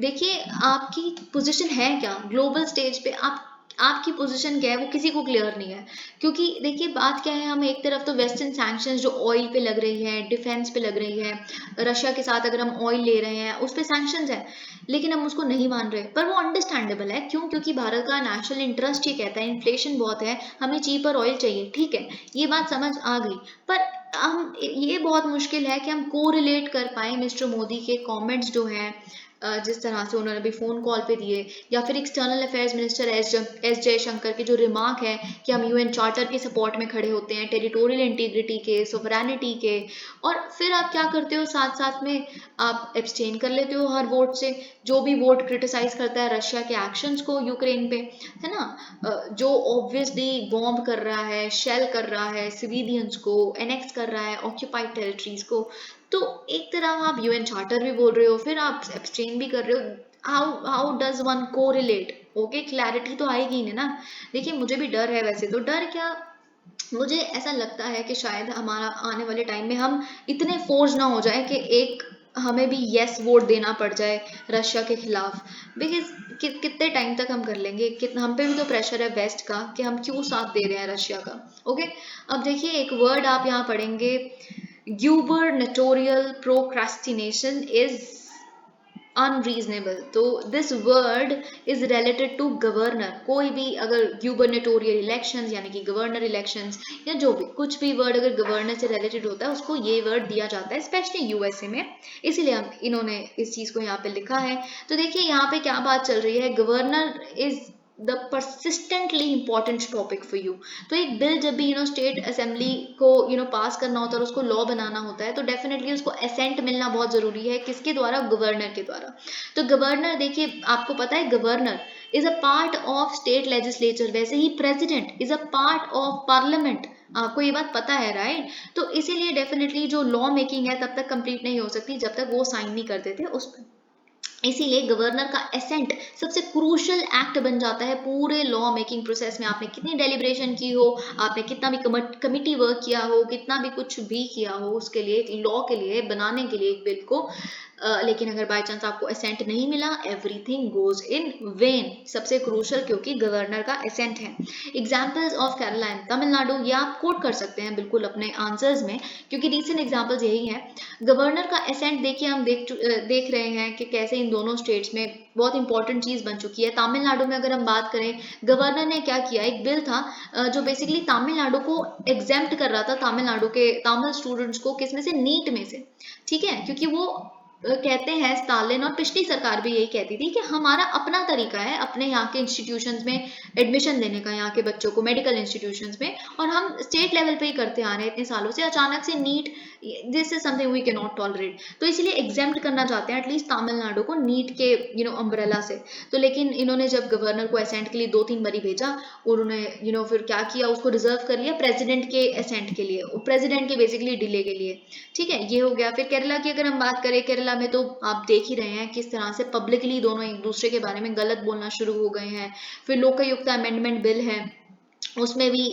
देखिए आपकी पोजीशन है क्या ग्लोबल स्टेज पे, आपकी पोजीशन क्या है वो किसी को क्लियर नहीं है। क्योंकि देखिए बात क्या है, हम एक तरफ तो वेस्टर्न सैंक्शंस जो ऑयल पे लग रही है, डिफेंस पे लग रही है, रशिया के साथ अगर हम ऑयल ले रहे हैं उस पर सैंक्शंस है, लेकिन हम उसको नहीं मान रहे, पर वो अंडरस्टैंडेबल है। क्यों? क्योंकि भारत का नेशनल इंटरेस्ट ये कहता है इन्फ्लेशन बहुत है, हमें चीपर ऑयल चाहिए, ठीक है, ये बात समझ आ गई। पर हम ये बहुत मुश्किल है कि हम कोरिलेट कर पाए मिस्टर मोदी के कमेंट्स जो हैं, जिस तरह से उन्होंने अभी फ़ोन कॉल पे दिए, या फिर external affairs minister S Jaishankar के जो रिमार्क है कि हम UN चार्टर के सपोर्ट में खड़े होते हैं, टेरिटोरियल इंटीग्रिटी के, सोवरेनिटी के, और फिर आप क्या करते हो, साथ साथ में आप एब्सटेन कर लेते हो हर वोट से। जो भी वोट क्रिटिसाइज करता है रशिया के एक्शंस को यूक्रेन पे, है ना, जो ऑब्वियसली बॉम्ब कर रहा है, शेल कर रहा है सिविलियंस को, एनेक्स कर रहा है ऑक्यूपाइड टेरिटरीज को, तो एक तरह आप UN चार्टर भी बोल रहे हो, फिर आप एब्सटेन भी कर रहे हो। How does one correlate? Okay, clarity तो आएगी नहीं ना। देखिए मुझे भी डर है, वैसे तो डर क्या, मुझे ऐसा लगता है कि शायद हमारा आने वाले टाइम में हम इतने फोर्स ना हो जाए कि एक हमें भी यस वोट देना पड़ जाए रशिया के खिलाफ। बिकॉज कितने टाइम तक हम कर लेंगे, कितना हम पे भी तो प्रेशर है वेस्ट का कि हम क्यों साथ दे रहे हैं रशिया का। ओके, अब देखिए एक वर्ड आप यहाँ पढ़ेंगे, gubernatorial procrastination is अनरीजनेबल। तो this word is related to governor. कोई भी अगर ग्यूबरनेटोरियल इलेक्शंस यानी कि गवर्नर इलेक्शंस या जो भी कुछ भी वर्ड अगर गवर्नर से रिलेटेड होता है उसको ये वर्ड दिया जाता है, स्पेशली यूएसए में। इसीलिए हम इन्होंने इस चीज को यहाँ पे लिखा है। तो देखिए यहाँ पे क्या बात चल रही है, governor is the persistently important topic for you. तो एक बिल जब भी स्टेट असेंबली को पास करना होता है और उसको लॉ बनाना होता है तो डेफिनेटली उसको असेंट मिलना बहुत जरूरी है। किसके द्वारा? गवर्नर के द्वारा। तो गवर्नर देखिए आपको पता है governor is a part of state legislature, वैसे ही president is a part of parliament. आपको ये बात पता है, राइट? तो इसीलिए डेफिनेटली जो लॉ मेकिंग है तब तक कंप्लीट नहीं हो सकती जब तक वो साइन नहीं कर देते उस पर। इसीलिए गवर्नर का एसेंट सबसे क्रूशल एक्ट बन जाता है पूरे लॉ मेकिंग प्रोसेस में। आपने कितनी डेलिब्रेशन की हो, आपने कितना भी कमिटी वर्क किया हो, कितना भी कुछ भी किया हो उसके लिए, एक लॉ के लिए बनाने के लिए एक बिल को, लेकिन अगर बाय चांस आपको असेंट नहीं मिला, एवरीथिंग गोज इन वेन। सबसे क्रूशल क्योंकि गवर्नर का असेंट है। Examples of Kerala and Tamil Nadu ये आप कोट कर सकते हैं बिल्कुल अपने आंसर्स में, क्योंकि रिसेंट एग्जाम्पल्स यही हैं। गवर्नर का असेंट देखिए हम देख रहे हैं कि कैसे इन दोनों स्टेट्स में बहुत इंपॉर्टेंट चीज बन चुकी है। तमिलनाडु में अगर हम बात करें, गवर्नर ने क्या किया, एक बिल था जो बेसिकली तमिलनाडु को एग्जेम्प्ट कर रहा था, तमिलनाडु के तमिल स्टूडेंट्स को, किसमें से? नीट में से। ठीक है, क्योंकि वो कहते हैं स्टालिन और पिछली सरकार भी यही कहती थी कि हमारा अपना तरीका है अपने यहाँ के इंस्टीट्यूशंस में एडमिशन देने का, यहाँ के बच्चों को मेडिकल इंस्टीट्यूशंस में, और हम स्टेट लेवल पे ही करते आ रहे हैं इतने सालों से, अचानक से NEET, this is something we can not tolerate. तो इसलिए एग्जेम्प्ट करना चाहते हैं एटलीस्ट तमिलनाडु को नीट के अम्ब्रेला से। तो लेकिन इन्होंने जब गवर्नर को असेंट के लिए 2-3 बारी भेजा, उन्होंने फिर क्या किया, उसको रिजर्व कर लिया प्रेसिडेंट के असेंट के लिए, प्रेसिडेंट के बेसिकली डिले के लिए। ठीक है, ये हो गया। फिर केरला की अगर हम बात करें, केरला में तो आप देख ही रहे हैं किस तरह से पब्लिकली दोनों एक दूसरे के बारे में गलत बोलना शुरू हो गए हैं। फिर लोकायुक्त अमेंडमेंट बिल है, उसमें भी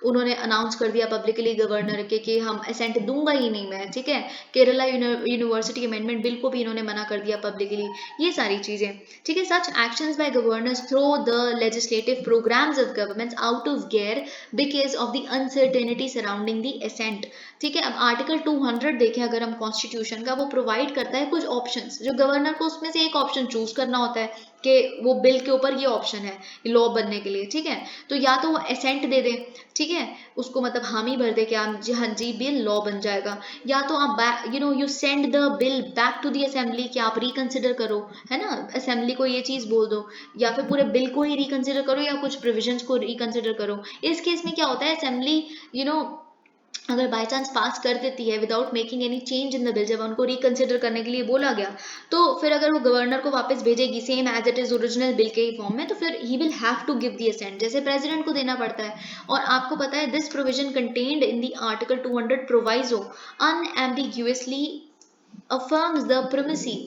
उन्होंने अनाउंस कर दिया पब्लिकली गवर्नर के कि हम असेंट दूंगा ही नहीं मैं। ठीक है, केरला यूनिवर्सिटी अमेंडमेंट बिल को भी इन्होंने मना कर दिया पब्लिकली। ये सारी चीजें, ठीक है। Such actions by governors throw the legislative programmes of governments out of gear because of the uncertainty surrounding the assent. ठीक है, अब आर्टिकल 200 देखें अगर हम कॉन्स्टिट्यूशन का, वो प्रोवाइड करता है कुछ ऑप्शंस, जो गवर्नर को उसमें से एक ऑप्शन चूज करना होता है कि वो बिल के ऊपर ये ऑप्शन है लॉ बनने के लिए। ठीक है, तो या तो वो असेंट दे दे, ठीक है, उसको मतलब हामी भर दे कि हाँ जी बिल लॉ बन जाएगा, या तो आप you send the bill back to the assembly कि आप रिकंसिडर करो, है ना, असेंबली को ये चीज बोल दो, या फिर पूरे बिल को ही रिकंसिडर करो या कुछ प्रोविजंस को रिकंसिडर करो। इस केस में क्या होता है, असेंबली अगर बाय चांस पास कर देती है without making any change in the bill, जब उनको रिकंसिडर करने के लिए बोला गया, तो फिर अगर वो गवर्नर को वापस भेजेगी same as it is original bill के ही फॉर्म में, तो फिर he will have to give the assent, जैसे प्रेसिडेंट को देना पड़ता है। और आपको पता है this provision contained in the article 200 proviso unambiguously affirms the primacy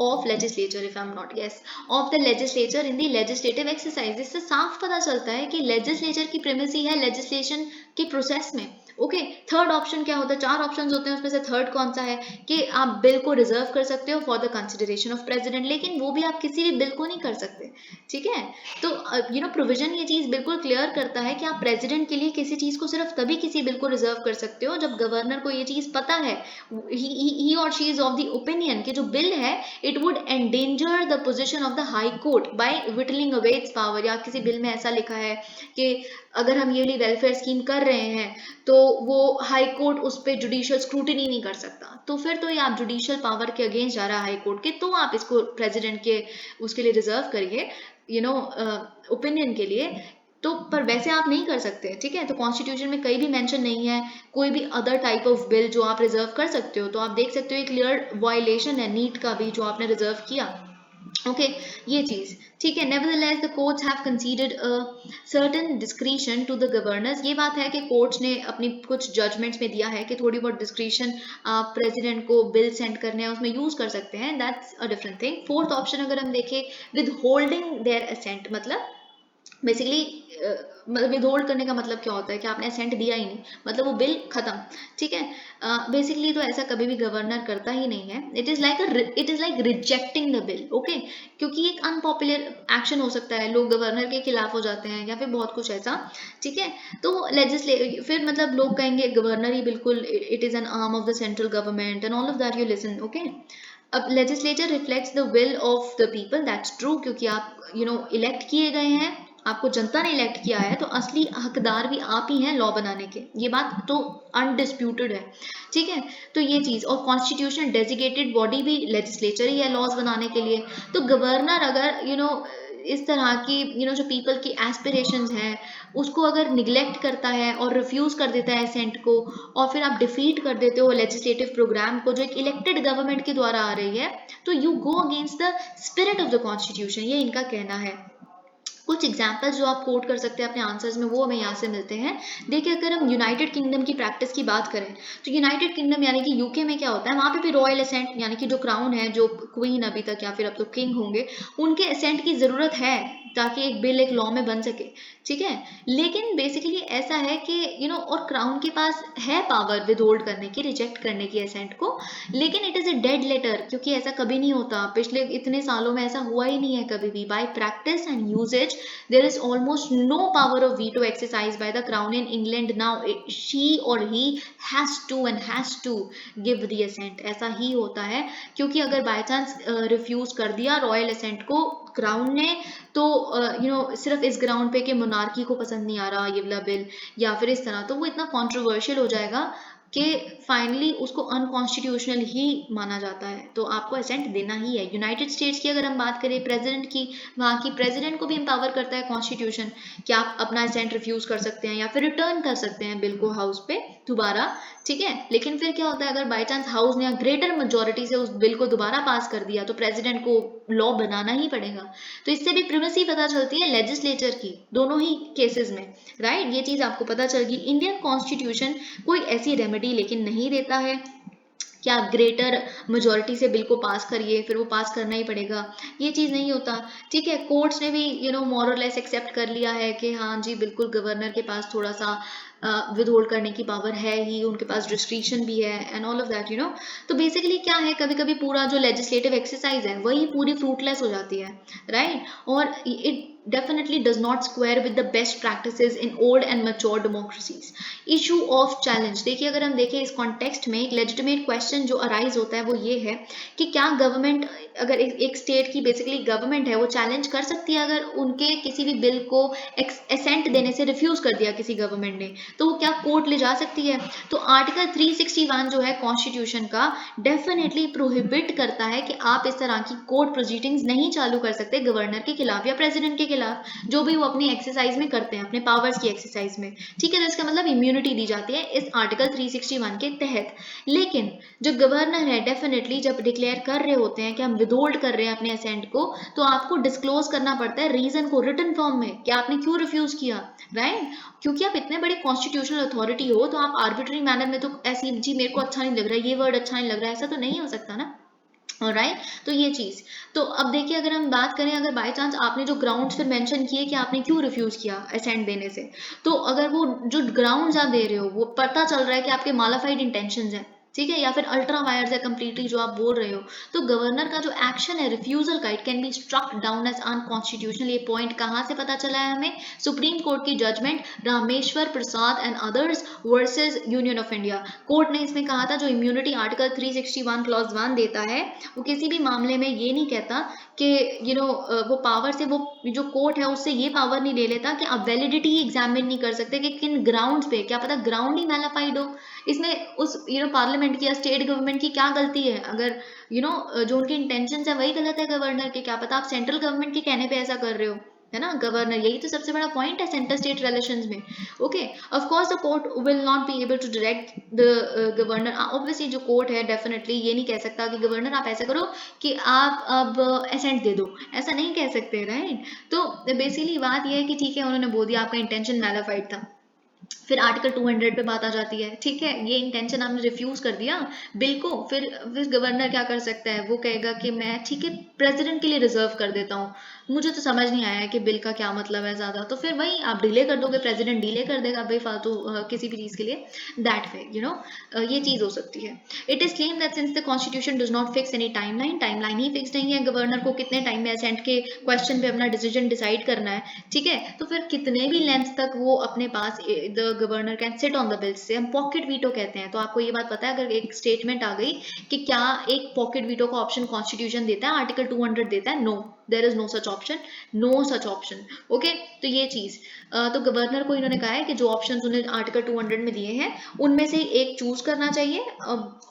of legislature, if I'm not, yes, of the legislature in the legislative exercise। इससे साफ पता चलता है कि लेजिस्लेचर की प्रेमेसी है लेजिस्लेशन के प्रोसेस में। ओके, थर्ड ऑप्शन क्या होता है, 4 ऑप्शन होते हैं, उसमें से थर्ड कौन सा है कि आप बिल को रिजर्व कर सकते हो for the consideration of president, लेकिन वो भी आप किसी भी बिल को नहीं कर सकते। ठीक है, तो प्रोविजन ये चीज बिल्कुल क्लियर करता है कि आप प्रेसिडेंट के लिए किसी चीज को सिर्फ तभी किसी बिल को रिजर्व कर सकते हो जब गवर्नर को ये चीज पता है, ही और she is of the opinion कि जो बिल है it would endanger the position of the high court by whittling away its power, या किसी बिल में ऐसा लिखा है कि अगर हम ये वेलफेयर स्कीम कर रहे हैं तो वो हाई कोर्ट उस पर जुडिशियल स्क्रूटिनी नहीं कर सकता, तो फिर तो ये आप जुडिशियल पावर के अगेंस्ट जा रहा है हाई कोर्ट के, तो आप इसको प्रेसिडेंट के उसके लिए रिजर्व करिए ओपिनियन के लिए। तो पर वैसे आप नहीं कर सकते। ठीक है, तो कॉन्स्टिट्यूशन में कहीं भी मेंशन नहीं है कोई भी अदर टाइप ऑफ बिल जो आप रिजर्व कर सकते हो। तो आप देख सकते हो एक क्लियर वायलेशन है नीट का भी जो आपने रिजर्व किया। ओके, ये चीज ठीक है। nevertheless the courts have conceded a certain discretion to the governors। ये बात है कि कोर्ट्स ने अपनी कुछ जजमेंट्स में दिया है कि थोड़ी बहुत डिस्क्रिशन आप प्रेसिडेंट को बिल सेंड करने हैं उसमें यूज कर सकते हैं, that's a different thing. Fourth option अगर हम देखें, विद होल्डिंग देयर असेंट, मतलब बेसिकली मतलब विदहोल्ड करने का मतलब क्या होता है कि आपने असेंट दिया ही नहीं, मतलब वो बिल खत्म। ठीक है, बेसिकली तो ऐसा कभी भी गवर्नर करता ही नहीं है। It is like rejecting the bill. Okay, क्योंकि एक अनपॉपुलर एक्शन हो सकता है, लोग गवर्नर के खिलाफ हो जाते हैं या फिर बहुत कुछ ऐसा। ठीक है, तो फिर मतलब लोग कहेंगे गवर्नर ही बिल्कुल it is an arm of the central government and all of that, you listen. Okay, अब legislature reflects the will of the people, that's true, क्योंकि आप इलेक्ट किए गए हैं, आपको जनता ने इलेक्ट किया है, तो असली हकदार भी आप ही हैं लॉ बनाने के, ये बात तो अनडिस्प्यूटेड है, ठीक है। तो ये चीज, और कॉन्स्टिट्यूशन डेजिग्नेटेड बॉडी भी लेजिस्लेचर ही है लॉज बनाने के लिए। तो गवर्नर अगर इस तरह की जो पीपल की एस्पिरेशंस हैं उसको अगर निगलेक्ट करता है और रिफ्यूज कर देता है असेंट को, और फिर आप डिफीट कर देते हो लेजिस्लेटिव प्रोग्राम को जो एक इलेक्टेड गवर्नमेंट के द्वारा आ रही है, तो you go against the spirit of the constitution, ये इनका कहना है। कुछ एग्जाम्पल्स जो आप कोट कर सकते हैं अपने आंसर्स में वो हमें यहाँ से मिलते हैं। देखिए, अगर हम यूनाइटेड किंगडम की प्रैक्टिस की बात करें तो यूनाइटेड किंगडम यानी कि यूके में क्या होता है, वहाँ पे भी रॉयल असेंट यानी कि जो क्राउन है, जो क्वीन अभी तक या फिर अब तो किंग होंगे, उनके असेंट की जरूरत है ताकि एक बिल एक लॉ में बन सके, ठीक है। लेकिन बेसिकली ऐसा है कि और क्राउन के पास है पावर विद होल्ड करने की, रिजेक्ट करने की असेंट को, लेकिन it is a dead letter, क्योंकि ऐसा कभी नहीं होता, पिछले इतने सालों में ऐसा हुआ ही नहीं है कभी भी। By practice and usage there is almost no power of veto exercised by the crown in England now. She or he has to and has to give the assent, ऐसा ही होता है, क्योंकि अगर बाय चांस रिफ्यूज कर दिया royal ascent को crown ने, तो सिर्फ इस ग्राउंड पे कि मोनार्की को पसंद नहीं आ रहा ये वाला बिल या फिर इस तरह, तो वो इतना कॉन्ट्रोवर्शियल हो जाएगा कि फाइनली उसको अनकॉन्स्टिट्यूशनल ही माना जाता है, तो आपको असेंट देना ही है। यूनाइटेड स्टेट्स की अगर हम बात करें प्रेसिडेंट की, वहाँ की प्रेसिडेंट को भी एम्पावर करता है कॉन्स्टिट्यूशन कि आप अपना असेंट रिफ्यूज कर सकते हैं या फिर रिटर्न कर सकते हैं बिल को हाउस पे दोबारा, ठीक है। लेकिन फिर क्या होता है, अगर बाई चांस हाउस ने ग्रेटर मेजोरिटी से उस बिल को दोबारा पास कर दिया तो प्रेसिडेंट को लॉ बनाना ही पड़ेगा। तो इससे भी प्रिमेसी पता चलती है लेजिस्लेचर की दोनों ही केसेस में, राइट। ये चीज आपको पता चल गई। इंडियन कॉन्स्टिट्यूशन कोई ऐसी रेमेडी लेकिन नहीं देता है कि आप ग्रेटर मेजोरिटी से बिल को पास करिए, फिर वो पास करना ही पड़ेगा, ये चीज़ नहीं होता, ठीक है। कोर्ट्स ने भी मोर और लेस एक्सेप्ट कर लिया है कि हाँ जी बिल्कुल गवर्नर के पास थोड़ा सा विद होल्ड करने की पावर है ही, उनके पास डिस्क्रिशन भी है एंड ऑल ऑफ दैट तो बेसिकली क्या है, कभी कभी पूरा जो लेजिस्लेटिव एक्सरसाइज है वही पूरी फ्रूटलेस हो जाती है, राइट। और it definitely does not square with the best practices in old and mature democracies. Issue of challenge, देखिए अगर हम देखें इस कॉन्टेक्स्ट में एक लेजिटिमेट क्वेश्चन जो अराइज होता है वो ये है कि क्या गवर्नमेंट, अगर एक स्टेट की बेसिकली गवर्नमेंट है, वो चैलेंज कर सकती है अगर उनके किसी भी बिल को एसेंट देने से रिफ्यूज कर दिया किसी गवर्नमेंट ने, तो वो क्या कोर्ट ले जा सकती है। तो आर्टिकल 361 जो है कॉन्स्टिट्यूशन का डेफिनेटली प्रोहिबिट करता है कि आप इस तरह की कोर्ट प्रोसीडिंग्स नहीं चालू कर सकते गवर्नर के खिलाफ या प्रेसिडेंट के खिलाफ, जो भी वो अपनी एक्सरसाइज में करते हैं, अपने पावर्स की एक्सरसाइज में, ठीक है। तो इसका मतलब इम्यूनिटी दी जाती है इस आर्टिकल 361 के तहत। लेकिन जो गवर्नर है डेफिनेटली जब डिक्लेयर कर रहे होते हैं कि हम विदहोल्ड कर रहे हैं अपने असेंट को, तो आपको डिस्क्लोज करना पड़ता है रीजन को रिटन फॉर्म में कि आपने क्यों रिफ्यूज किया, राइट। क्योंकि आप इतने बड़े कॉन्स्टिट्यूशनल अथॉरिटी हो, तो आप आर्बिट्री मैनर में तो ऐसी जी मेरे को अच्छा नहीं लग रहा है, ये वर्ड अच्छा नहीं लग रहा है, ऐसा तो नहीं हो सकता ना, राइट। तो ये चीज, तो अब देखिए अगर हम बात करें, अगर बाय चांस आपने जो ग्राउंड्स फिर मेंशन किए कि आपने क्यों रिफ्यूज किया असेंट देने से, तो अगर वो जो ग्राउंड्स आप दे रहे हो वो पता चल रहा है कि आपके मालाफाइड इंटेंशंस हैं, ठीक है, या फिर अल्ट्रा वायर्स है कंप्लीटली जो आप बोल रहे हो, तो गवर्नर का जो एक्शन है रिफ्यूजल का, it can be struck down as unconstitutional. ये पॉइंट कहाँ से पता चला है हमें, सुप्रीम कोर्ट की judgement Rameshwar Prasad and others versus union of India. Court ने इसमें कहा था जो इम्यूनिटी आर्टिकल 361 क्लॉज 1 देता है, वो किसी भी मामले में ये नहीं कहता कि वो पावर से, वो जो कोर्ट है उससे ये पावर नहीं ले लेता कि आप वैलिडिटी एग्जामिन नहीं कर सकते कि किन ग्राउंड्स पे, क्या पता ग्राउंड ही मैलाफाइड हो। इसमें उस पार्लियामेंट की या स्टेट गवर्नमेंट की क्या गलती है, अगर जो उनके इंटेंशन है वही गलत है गवर्नर के, क्या पता आप सेंट्रल गवर्नमेंट के कहने पे ऐसा कर रहे हो, है ना। गवर्नर, यही तो सबसे बड़ा पॉइंट है सेंटर स्टेट रिलेशंस में। Okay, of course the court will not be able to direct the governor. Obviously जो कोर्ट है डेफिनेटली ये नहीं कह सकता कि गवर्नर आप ऐसा करो कि आप अब असेंट दे दो, ऐसा नहीं कह सकते, राइट। तो बेसिकली बात यह है कि ठीक है उन्होंने बोल दिया आपका इंटेंशन मैलाफाइड था, फिर आर्टिकल 200 पे बात आ जाती है, ठीक है, ये इंटेंशन आपने रिफ्यूज कर दिया बिल को, फिर गवर्नर क्या कर सकता है, वो कहेगा कि मैं ठीक है प्रेसिडेंट के लिए रिजर्व कर देता हूँ, मुझे तो समझ नहीं आया कि बिल का क्या मतलब है ज़्यादा, तो फिर वही आप डिले कर दोगे, प्रेसिडेंट डिले कर देगा बेफालतू किसी भी चीज़ के लिए, दैट वे ये चीज़ हो सकती है। It is claim that since the constitution does not fix any timeline he fix नहीं है, गवर्नर को कितने टाइम में असेंट के क्वेश्चन पे अपना डिसीजन डिसाइड करना है, ठीक है, तो फिर कितने भी लेंथ तक वो अपने पास the governor can sit on the bills, से हम पॉकेट वीटो कहते हैं। तो आपको ये बात पता है, अगर एक स्टेटमेंट आ गई कि क्या एक पॉकेट वीटो का ऑप्शन कॉन्स्टिट्यूशन देता है, आर्टिकल 200 देता है, no, there is no such option, no such option, okay. तो ये चीज तो गवर्नर को इन्होंने कहा है कि जो ऑप्शंस उन्हें आर्टिकल 200 में दिए हैं उनमें से एक चूज करना चाहिए,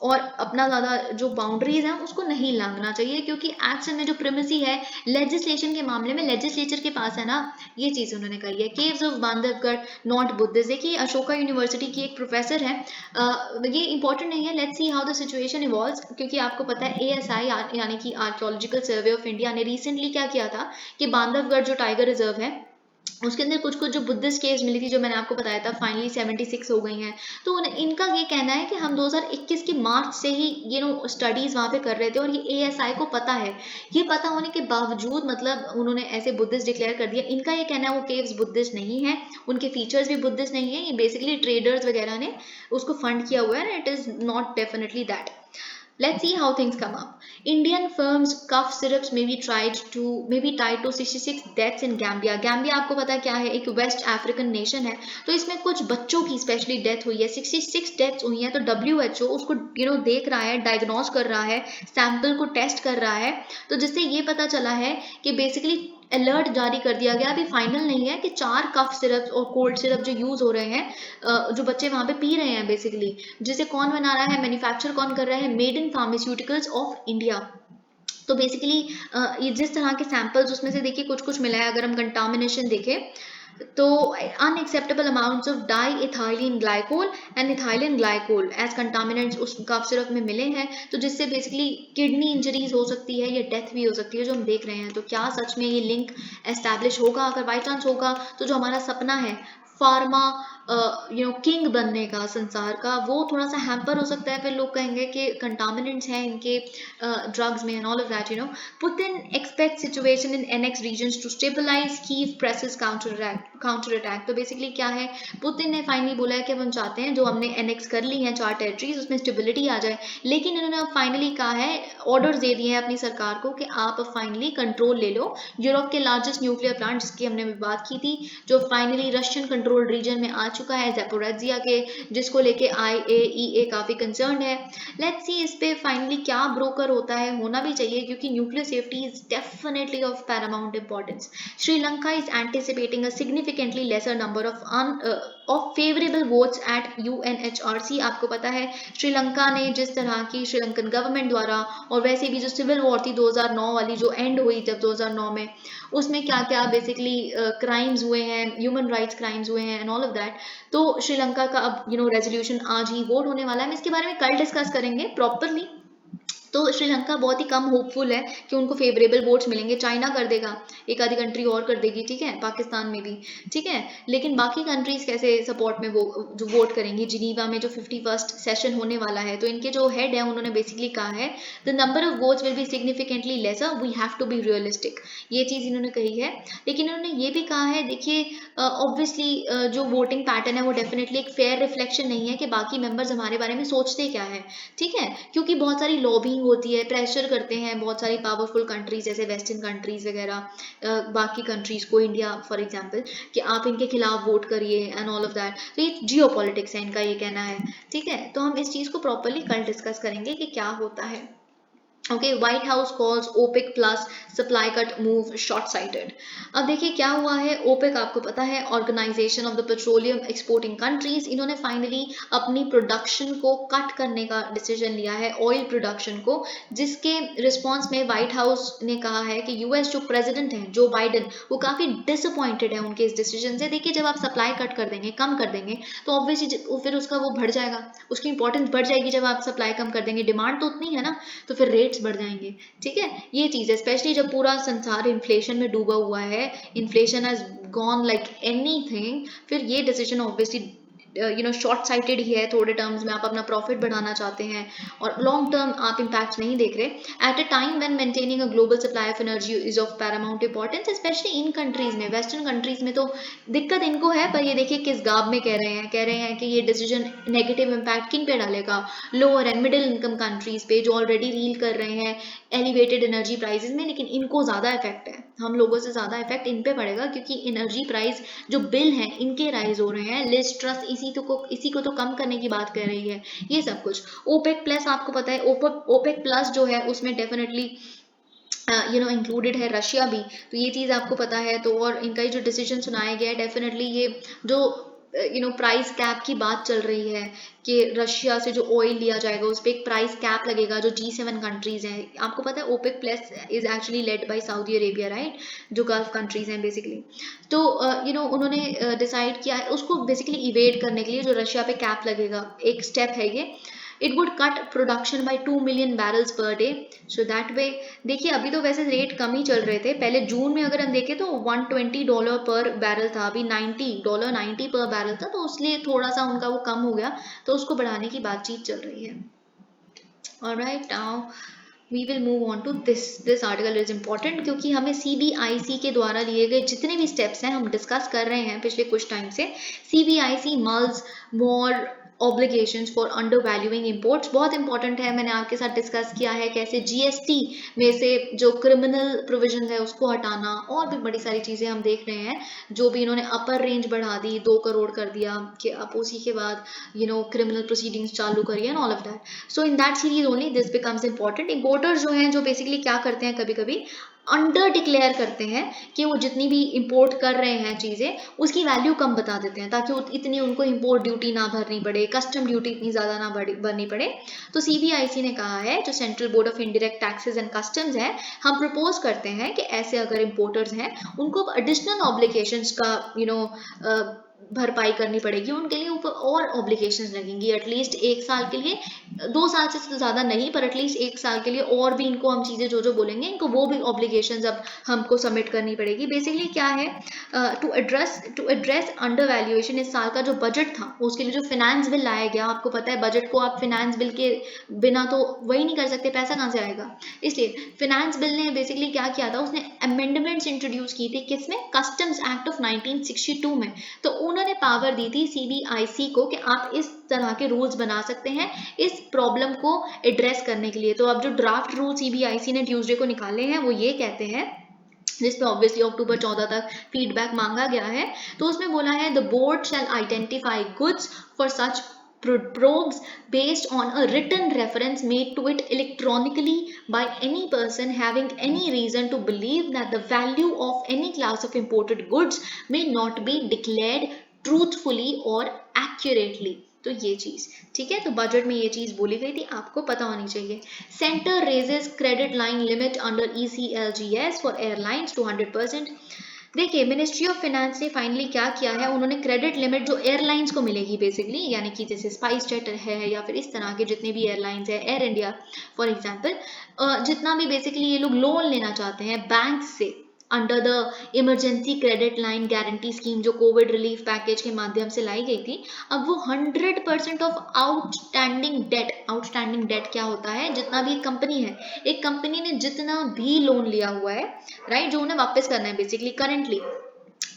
और अपना ज्यादा जो बाउंड्रीज हैं उसको नहीं लांघना चाहिए, क्योंकि एक्शन में जो प्रिमेसी है लेजिस्लेशन के मामले में लेजिस्लेचर के पास है ना, ये चीज उन्होंने कही है। Caves of Bandhavgarh not Buddhist, देखिए अशोका यूनिवर्सिटी की एक प्रोफेसर है, ये इंपॉर्टेंट नहीं है, let's see how the situation evolves, क्योंकि आपको पता है एएसआई यानी कि आर्कियोलॉजिकल सर्वे ऑफ इंडिया ने रिसेंटली क्या किया था कि बांधवगढ़ जो टाइगर रिजर्व है उसके अंदर कुछ कुछ जो बुद्धिस्ट केस मिली थी, जो मैंने आपको बताया था, फाइनली 76 हो गई हैं। तो इनका ये कहना है कि हम 2021 की मार्च से ही स्टडीज वहाँ पे कर रहे थे, और ये एएसआई को पता है, ये पता होने के बावजूद मतलब उन्होंने ऐसे बुद्धिस्ट डिक्लेयर कर दिया। इनका ये कहना है वो केव्स बुद्धिस्ट नहीं है, उनके फीचर्स भी बुद्धिस्ट नहीं है, ये बेसिकली ट्रेडर्स वगैरह ने उसको फंड किया हुआ है, it is not definitely that. Let's see how things come up. Indian firms cough syrups may be tied to 66 deaths in Gambia. Gambia आपको पता है क्या है, एक वेस्ट अफ्रीकन नेशन है, तो इसमें कुछ बच्चों की स्पेशली डेथ हुई है, 66 डेथ्स हुई हैं। तो WHO उसको देख रहा है, डायग्नोज कर रहा है, सैंपल को टेस्ट कर रहा है, तो जिससे ये पता चला है कि बेसिकली अलर्ट जारी कर दिया गया, अभी फाइनल नहीं है, कि 4 कफ सिरप और कोल्ड सिरप जो यूज हो रहे हैं, जो बच्चे वहां पे पी रहे हैं बेसिकली, जिसे कौन बना रहा है, मैन्युफैक्चर कौन कर रहा है, made in pharmaceuticals of India. तो बेसिकली ये जिस तरह के सैंपल्स उसमें से देखिए कुछ कुछ मिला है, अगर हम कंटामिनेशन देखें तो unacceptable amounts of diethylene glycol and ethylene glycol as contaminants उस कफ सिरप में मिले हैं, तो जिससे बेसिकली किडनी इंजरीज हो सकती है या डेथ भी हो सकती है, जो हम देख रहे हैं। तो क्या सच में ये लिंक एस्टैब्लिश होगा? अगर बाई चांस होगा तो जो हमारा सपना है फार्मा किंग बनने का संसार का, वो थोड़ा सा हैम्पर हो सकता है। फिर लोग कहेंगे कि कंटामिनेंट्स हैं इनके ड्रग्स में and all of that, Putin expect situation in annex regions to stabilise, Kyiv presses counter attack. तो बेसिकली क्या है, पुतिन ने फाइनली बोला है कि हम चाहते हैं जो हमने एनेक्स कर ली हैं 4 टेरिटरीज उसमें स्टेबिलिटी आ जाए, लेकिन इन्होंने अब फाइनली कहा है, ऑर्डर्स दे दिए हैं अपनी सरकार को कि आप अब फाइनली कंट्रोल ले लो। यूरोप के लार्जेस्ट न्यूक्लियर प्लांट जिसकी हमने बात की थी, जो फाइनली रशियन कंट्रोल रीजन में आ चुका है, ज़ैपोरिज़िया के, जिसको लेके IAEA काफ़ी कंसर्न है। लेट्स सी इस पे फाइनली क्या ब्रोकर होता है, होना भी चाहिए, क्योंकि nuclear safety is definitely of Paramount importance. Sri Lanka is anticipating a significantly laser number of favourable votes eight UNHRC। आपको पता है श्रीलंका ने जिस तरह की श्रीलंकन गवर्नमेंट द्वारा, और वैसे भी जो सिविल वॉर थी 2009 वाली जो एंड हुई जब 2009 में, उसमें क्या क्या बेसिकली क्राइम्स हुए हैं, ह्यूमन राइट्स क्राइम्स हुए हैं एंड ऑल ऑफ दैट। तो श्रीलंका का अब रेजोल्यूशन आज ही वोट होने वाला है, हम इसके बारे में कल डिस्कस करेंगे प्रॉपरली। तो श्रीलंका बहुत ही कम होपफुल है कि उनको फेवरेबल वोट्स मिलेंगे, चाइना कर देगा, एक आधी कंट्री और कर देगी, ठीक है, पाकिस्तान में भी, ठीक है, लेकिन बाकी कंट्रीज कैसे सपोर्ट में वो जो वोट करेंगी। जिनीवा में जो 51st सेशन होने वाला है, तो इनके जो हेड है उन्होंने बेसिकली कहा है the number of votes will be significantly lesser, we have to be realistic, ये चीज़ इन्होंने कही है। लेकिन इन्होंने ये भी कहा है, देखिए ऑब्वियसली जो वोटिंग पैटर्न है वो डेफिनेटली एक फेयर रिफ्लेक्शन नहीं है कि बाकी मेंबर्स हमारे बारे में सोचते क्या है, ठीक है, क्योंकि बहुत सारी लॉबिंग होती है, प्रेशर करते हैं बहुत सारी पावरफुल कंट्रीज जैसे वेस्टर्न कंट्रीज वगैरह, बाकी कंट्रीज को, इंडिया फॉर एग्जांपल, कि आप इनके खिलाफ वोट करिए एंड ऑल ऑफ दैट। तो ये जियो पॉलिटिक्स है, इनका ये कहना है, ठीक है। तो हम इस चीज़ को प्रॉपरली कल डिस्कस करेंगे कि क्या होता है। Okay, White House calls OPEC plus supply cut move short sighted. अब देखिए क्या हुआ है, ओपेक आपको पता है organisation of the petroleum exporting countries, इन्होंने फाइनली अपनी प्रोडक्शन को कट करने का डिसीजन लिया है, ऑयल प्रोडक्शन को, जिसके रिस्पॉन्स में व्हाइट हाउस ने कहा है कि यूएस जो प्रेसिडेंट हैं जो बाइडन, वो काफ़ी डिसअपॉइंटेड है उनके इस डिसीजन से। देखिए जब आप सप्लाई कट कर देंगे, कम कर देंगे, तो ऑब्वियसली फिर उसका वो बढ़ जाएगा, उसकी इंपॉर्टेंस बढ़ जाएगी। जब आप सप्लाई कम कर देंगे, डिमांड तो उतनी है ना, तो फिर रेट्स बढ़ जाएंगे, ठीक है। ये चीज़ है, स्पेशली जब पूरा संसार इन्फ्लेशन में डूबा हुआ है, inflation has gone like anything, फिर ये डिसीजन ऑब्वियसली शॉर्ट साइटेड ही है, थोड़े टर्म्स में आप अपना प्रॉफिट बढ़ाना चाहते हैं और लॉन्ग टर्म आप इम्पैक्ट नहीं देख रहे, at a time when maintaining a global supply of energy is of Paramount importance, specially in countries में, वेस्टर्न कंट्रीज में तो दिक्कत इनको है, पर ये देखिए किस गाब में कह रहे हैं कि ये डिसीजन नेगेटिव इम्पैक्ट किन पे डालेगा, lower and middle income countries पे जो ऑलरेडी रील कर रहे हैं एलिवेटेड एनर्जी प्राइसेस में, लेकिन इनको ज़्यादा इफेक्ट है, हम लोगों से ज़्यादा इफेक्ट इन पे पड़ेगा क्योंकि एनर्जी प्राइस जो बिल हैं इनके राइज हो रहे हैं, लिस्ट ट्रस्ट इसी को तो कम करने की बात कर रही है, ये सब कुछ। ओपेक प्लस आपको पता है, ओपेक प्लस जो है उसमें डेफिनेटली इंक्लूडेड है रशिया भी, तो ये चीज़ आपको पता है। तो और इनका जो डिसीजन सुनाया गया है डेफिनेटली ये जो प्राइस कैप की बात चल रही है कि रशिया से जो ऑयल लिया जाएगा उस पर एक प्राइस कैप लगेगा, जो G7 कंट्रीज हैं, आपको पता है OPEC plus is actually led by Saudi Arabia, right, जो गल्फ कंट्रीज हैं बेसिकली। तो उन्होंने डिसाइड किया है उसको बेसिकली इवेड करने के लिए, जो रशिया पे कैप लगेगा, एक स्टेप है ये। It would cut production by 2 million barrels per day, so that way. देखिए अभी तो वैसे रेट कम ही चल रहे थे, पहले जून में अगर हम देखें तो $120 पर बैरल था, अभी $90 पर बैरल था, तो इसलिए थोड़ा सा उनका वो कम हो गया, तो उसको बढ़ाने की बातचीत चल रही है। Alright, now we will move on to this article is important क्योंकि हमें CBIC के द्वारा लिए गए जितने भी steps हैं हम डिस्कस कर रहे हैं पिछले कुछ टाइम से। CBIC mulls more obligations for undervaluing imports, बहुत इंपॉर्टेंट है, मैंने आपके साथ डिस्कस किया है कैसे GST में से जो क्रिमिनल प्रोविजन है उसको हटाना, और भी बड़ी सारी चीज़ें हम देख रहे हैं, जो भी इन्होंने अपर रेंज बढ़ा दी, 2 करोड़ कर दिया कि अब उसी के बाद क्रिमिनल प्रोसीडिंग्स चालू करिए and all of that. So in that series only this becomes important. Importers जो हैं जो बेसिकली क्या करते हैं, कभी कभी अंडर डिक्लेयर करते हैं कि वो जितनी भी इंपोर्ट कर रहे हैं चीज़ें उसकी वैल्यू कम बता देते हैं ताकि इतनी उनको इंपोर्ट ड्यूटी ना भरनी पड़े, कस्टम ड्यूटी इतनी ज़्यादा ना भरनी पड़े। तो CBIC ने कहा है, जो central board of indirect taxes and customs है, हम प्रपोज करते हैं कि ऐसे अगर इंपोर्टर्स हैं उनको एडिशनल ऑब्लिगेशंस का भरपाई करनी पड़ेगी, उनके लिए ऊपर और ऑब्लिगेशंस लगेंगी, एटलीस्ट 1 साल के लिए, 2 साल से तो ज़्यादा नहीं, पर एटलीस्ट 1 साल के लिए और भी इनको हम चीज़ें जो बोलेंगे इनको वो भी ऑब्लिगेशंस अब हमको सबमिट करनी पड़ेगी। बेसिकली क्या है, टू एड्रेस अंडर वैल्यूएशन, इस साल का जो बजट था उसके लिए जो फिनेंस बिल लाया गया, आपको पता है बजट को आप फिनेंस बिल के बिना तो वही नहीं कर सकते, पैसा कहाँ से आएगा, इसलिए फिनेंस बिल ने बेसिकली क्या किया था, उसने अमेंडमेंट्स इंट्रोड्यूस की थी, किसमें, कस्टम्स एक्ट ऑफ 1962 में। तो उन्होंने पावर दी थी CBIC को कि आप इस तरह के रूल्स बना सकते हैं इस प्रॉब्लम को एड्रेस करने के लिए। तो अब जो ड्राफ्ट रूल CBIC ने ट्यूसडे को निकाले हैं वो ये कहते हैं, जिसमें ऑब्वियसली अक्टूबर 14 तक फीडबैक मांगा गया है, तो उसमें बोला है the board shall identify goods for such probes based on a written reference made to it electronically by any person having any reason to believe that the value of any class of imported goods may not be declared truthfully or accurately। तो ये चीज ठीक है, तो budget में ये चीज बोली गई थी, आपको पता होनी चाहिए। Centre raises credit line limit under ECLGS for airlines to 100%। देखिए मिनिस्ट्री ऑफ फाइनेंस ने फाइनली क्या किया है, उन्होंने क्रेडिट लिमिट जो एयरलाइंस को मिलेगी बेसिकली, यानी कि जैसे स्पाइस जेट है या फिर इस तरह के जितने भी एयरलाइंस है, एयर इंडिया फॉर एग्जांपल, जितना भी बेसिकली ये लोग लोन लेना चाहते हैं बैंक से under the emergency credit line guarantee scheme जो कोविड रिलीफ पैकेज के माध्यम से लाई गई थी, अब वो 100% ऑफ आउटस्टैंडिंग डेट क्या होता है, जितना भी एक कंपनी ने जितना भी लोन लिया हुआ है, राइट, जो उन्हें वापस करना है बेसिकली करेंटली,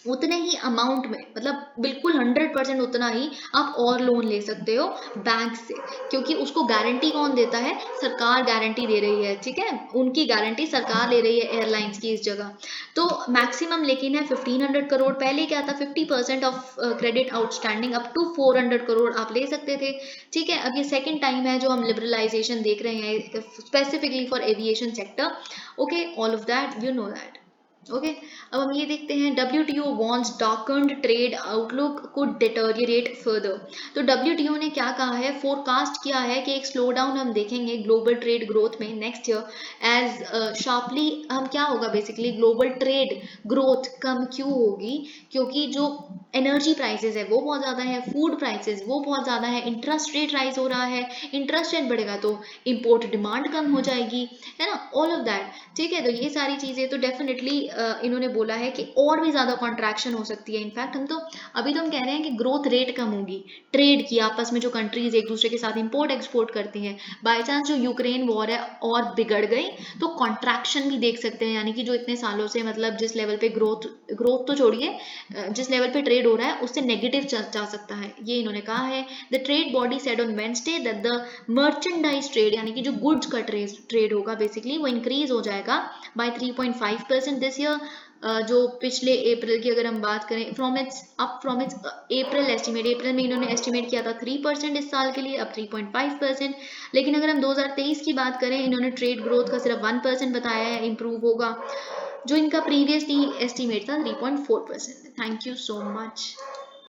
उतने ही अमाउंट में, मतलब बिल्कुल 100% उतना ही आप और लोन ले सकते हो बैंक से, क्योंकि उसको गारंटी कौन देता है, सरकार गारंटी दे रही है, ठीक है, उनकी गारंटी सरकार ले रही है एयरलाइंस की इस जगह। तो मैक्सिमम लेकिन है 1500 करोड़, पहले क्या था 50% of credit outstanding up to 400 crore आप ले सकते थे, ठीक है। अब ये सेकेंड टाइम है जो हम लिबरलाइजेशन देख रहे हैं specifically for aviation sector, okay, all of that you know that, okay. अब हम ये देखते हैं WTO warns darkened trade outlook could deteriorate further। तो WTO ने क्या कहा है, फोरकास्ट किया है कि एक स्लो डाउन हम देखेंगे ग्लोबल ट्रेड ग्रोथ में नेक्स्ट ईयर एज शार्पली, हम क्या होगा बेसिकली, ग्लोबल ट्रेड ग्रोथ कम क्यों होगी, क्योंकि जो एनर्जी प्राइसेस है वो बहुत ज़्यादा है, फूड प्राइसेस वो बहुत ज़्यादा है, इंटरेस्ट रेट राइज हो रहा है, इंटरेस्ट रेट बढ़ेगा तो इम्पोर्ट डिमांड कम हो जाएगी, है ना, ऑल ऑफ दैट, ठीक है। तो ये सारी चीज़ें तो डेफिनेटली इन्होंने बोला है कि और भी ज़्यादा कॉन्ट्रैक्शन हो सकती है। इनफैक्ट अभी तो हम कह रहे हैं कि ग्रोथ रेट कम होगी, ट्रेड की आपस में जो कंट्रीज एक दूसरे के साथ इंपोर्ट एक्सपोर्ट करती हैं, बाई चांस जो यूक्रेन वॉर है और बिगड़ गई तो कॉन्ट्रैक्शन भी देख सकते हैं, यानी कि जो इतने सालों से मतलब जिस लेवल पे ग्रोथ तो छोड़िए, जिस लेवल पे ट्रेड हो रहा है उससे नेगेटिव जा सकता है, ये इन्होंने कहा है। The trade body said on Wednesday that the merchandise trade, यानी कि जो गुड्स का ट्रेड होगा बेसिकली, वो इंक्रीज हो जाएगा बाय 3.5% दिस ईयर। जो पिछले अप्रैल की अगर हम बात करें, फ्रॉम इट्स अप्रैल एस्टिमेट, अप्रैल में इन्होंने एस्टिमेट किया था 3% इस साल के लिए, अब 3.5%। लेकिन अगर हम 2023 की बात करें, इन्होंने ट्रेड ग्रोथ का सिर्फ 1% बताया है इंप्रूव होगा, जो इनका प्रीवियसली एस्टिमेट था 3.4%। Thank you so much.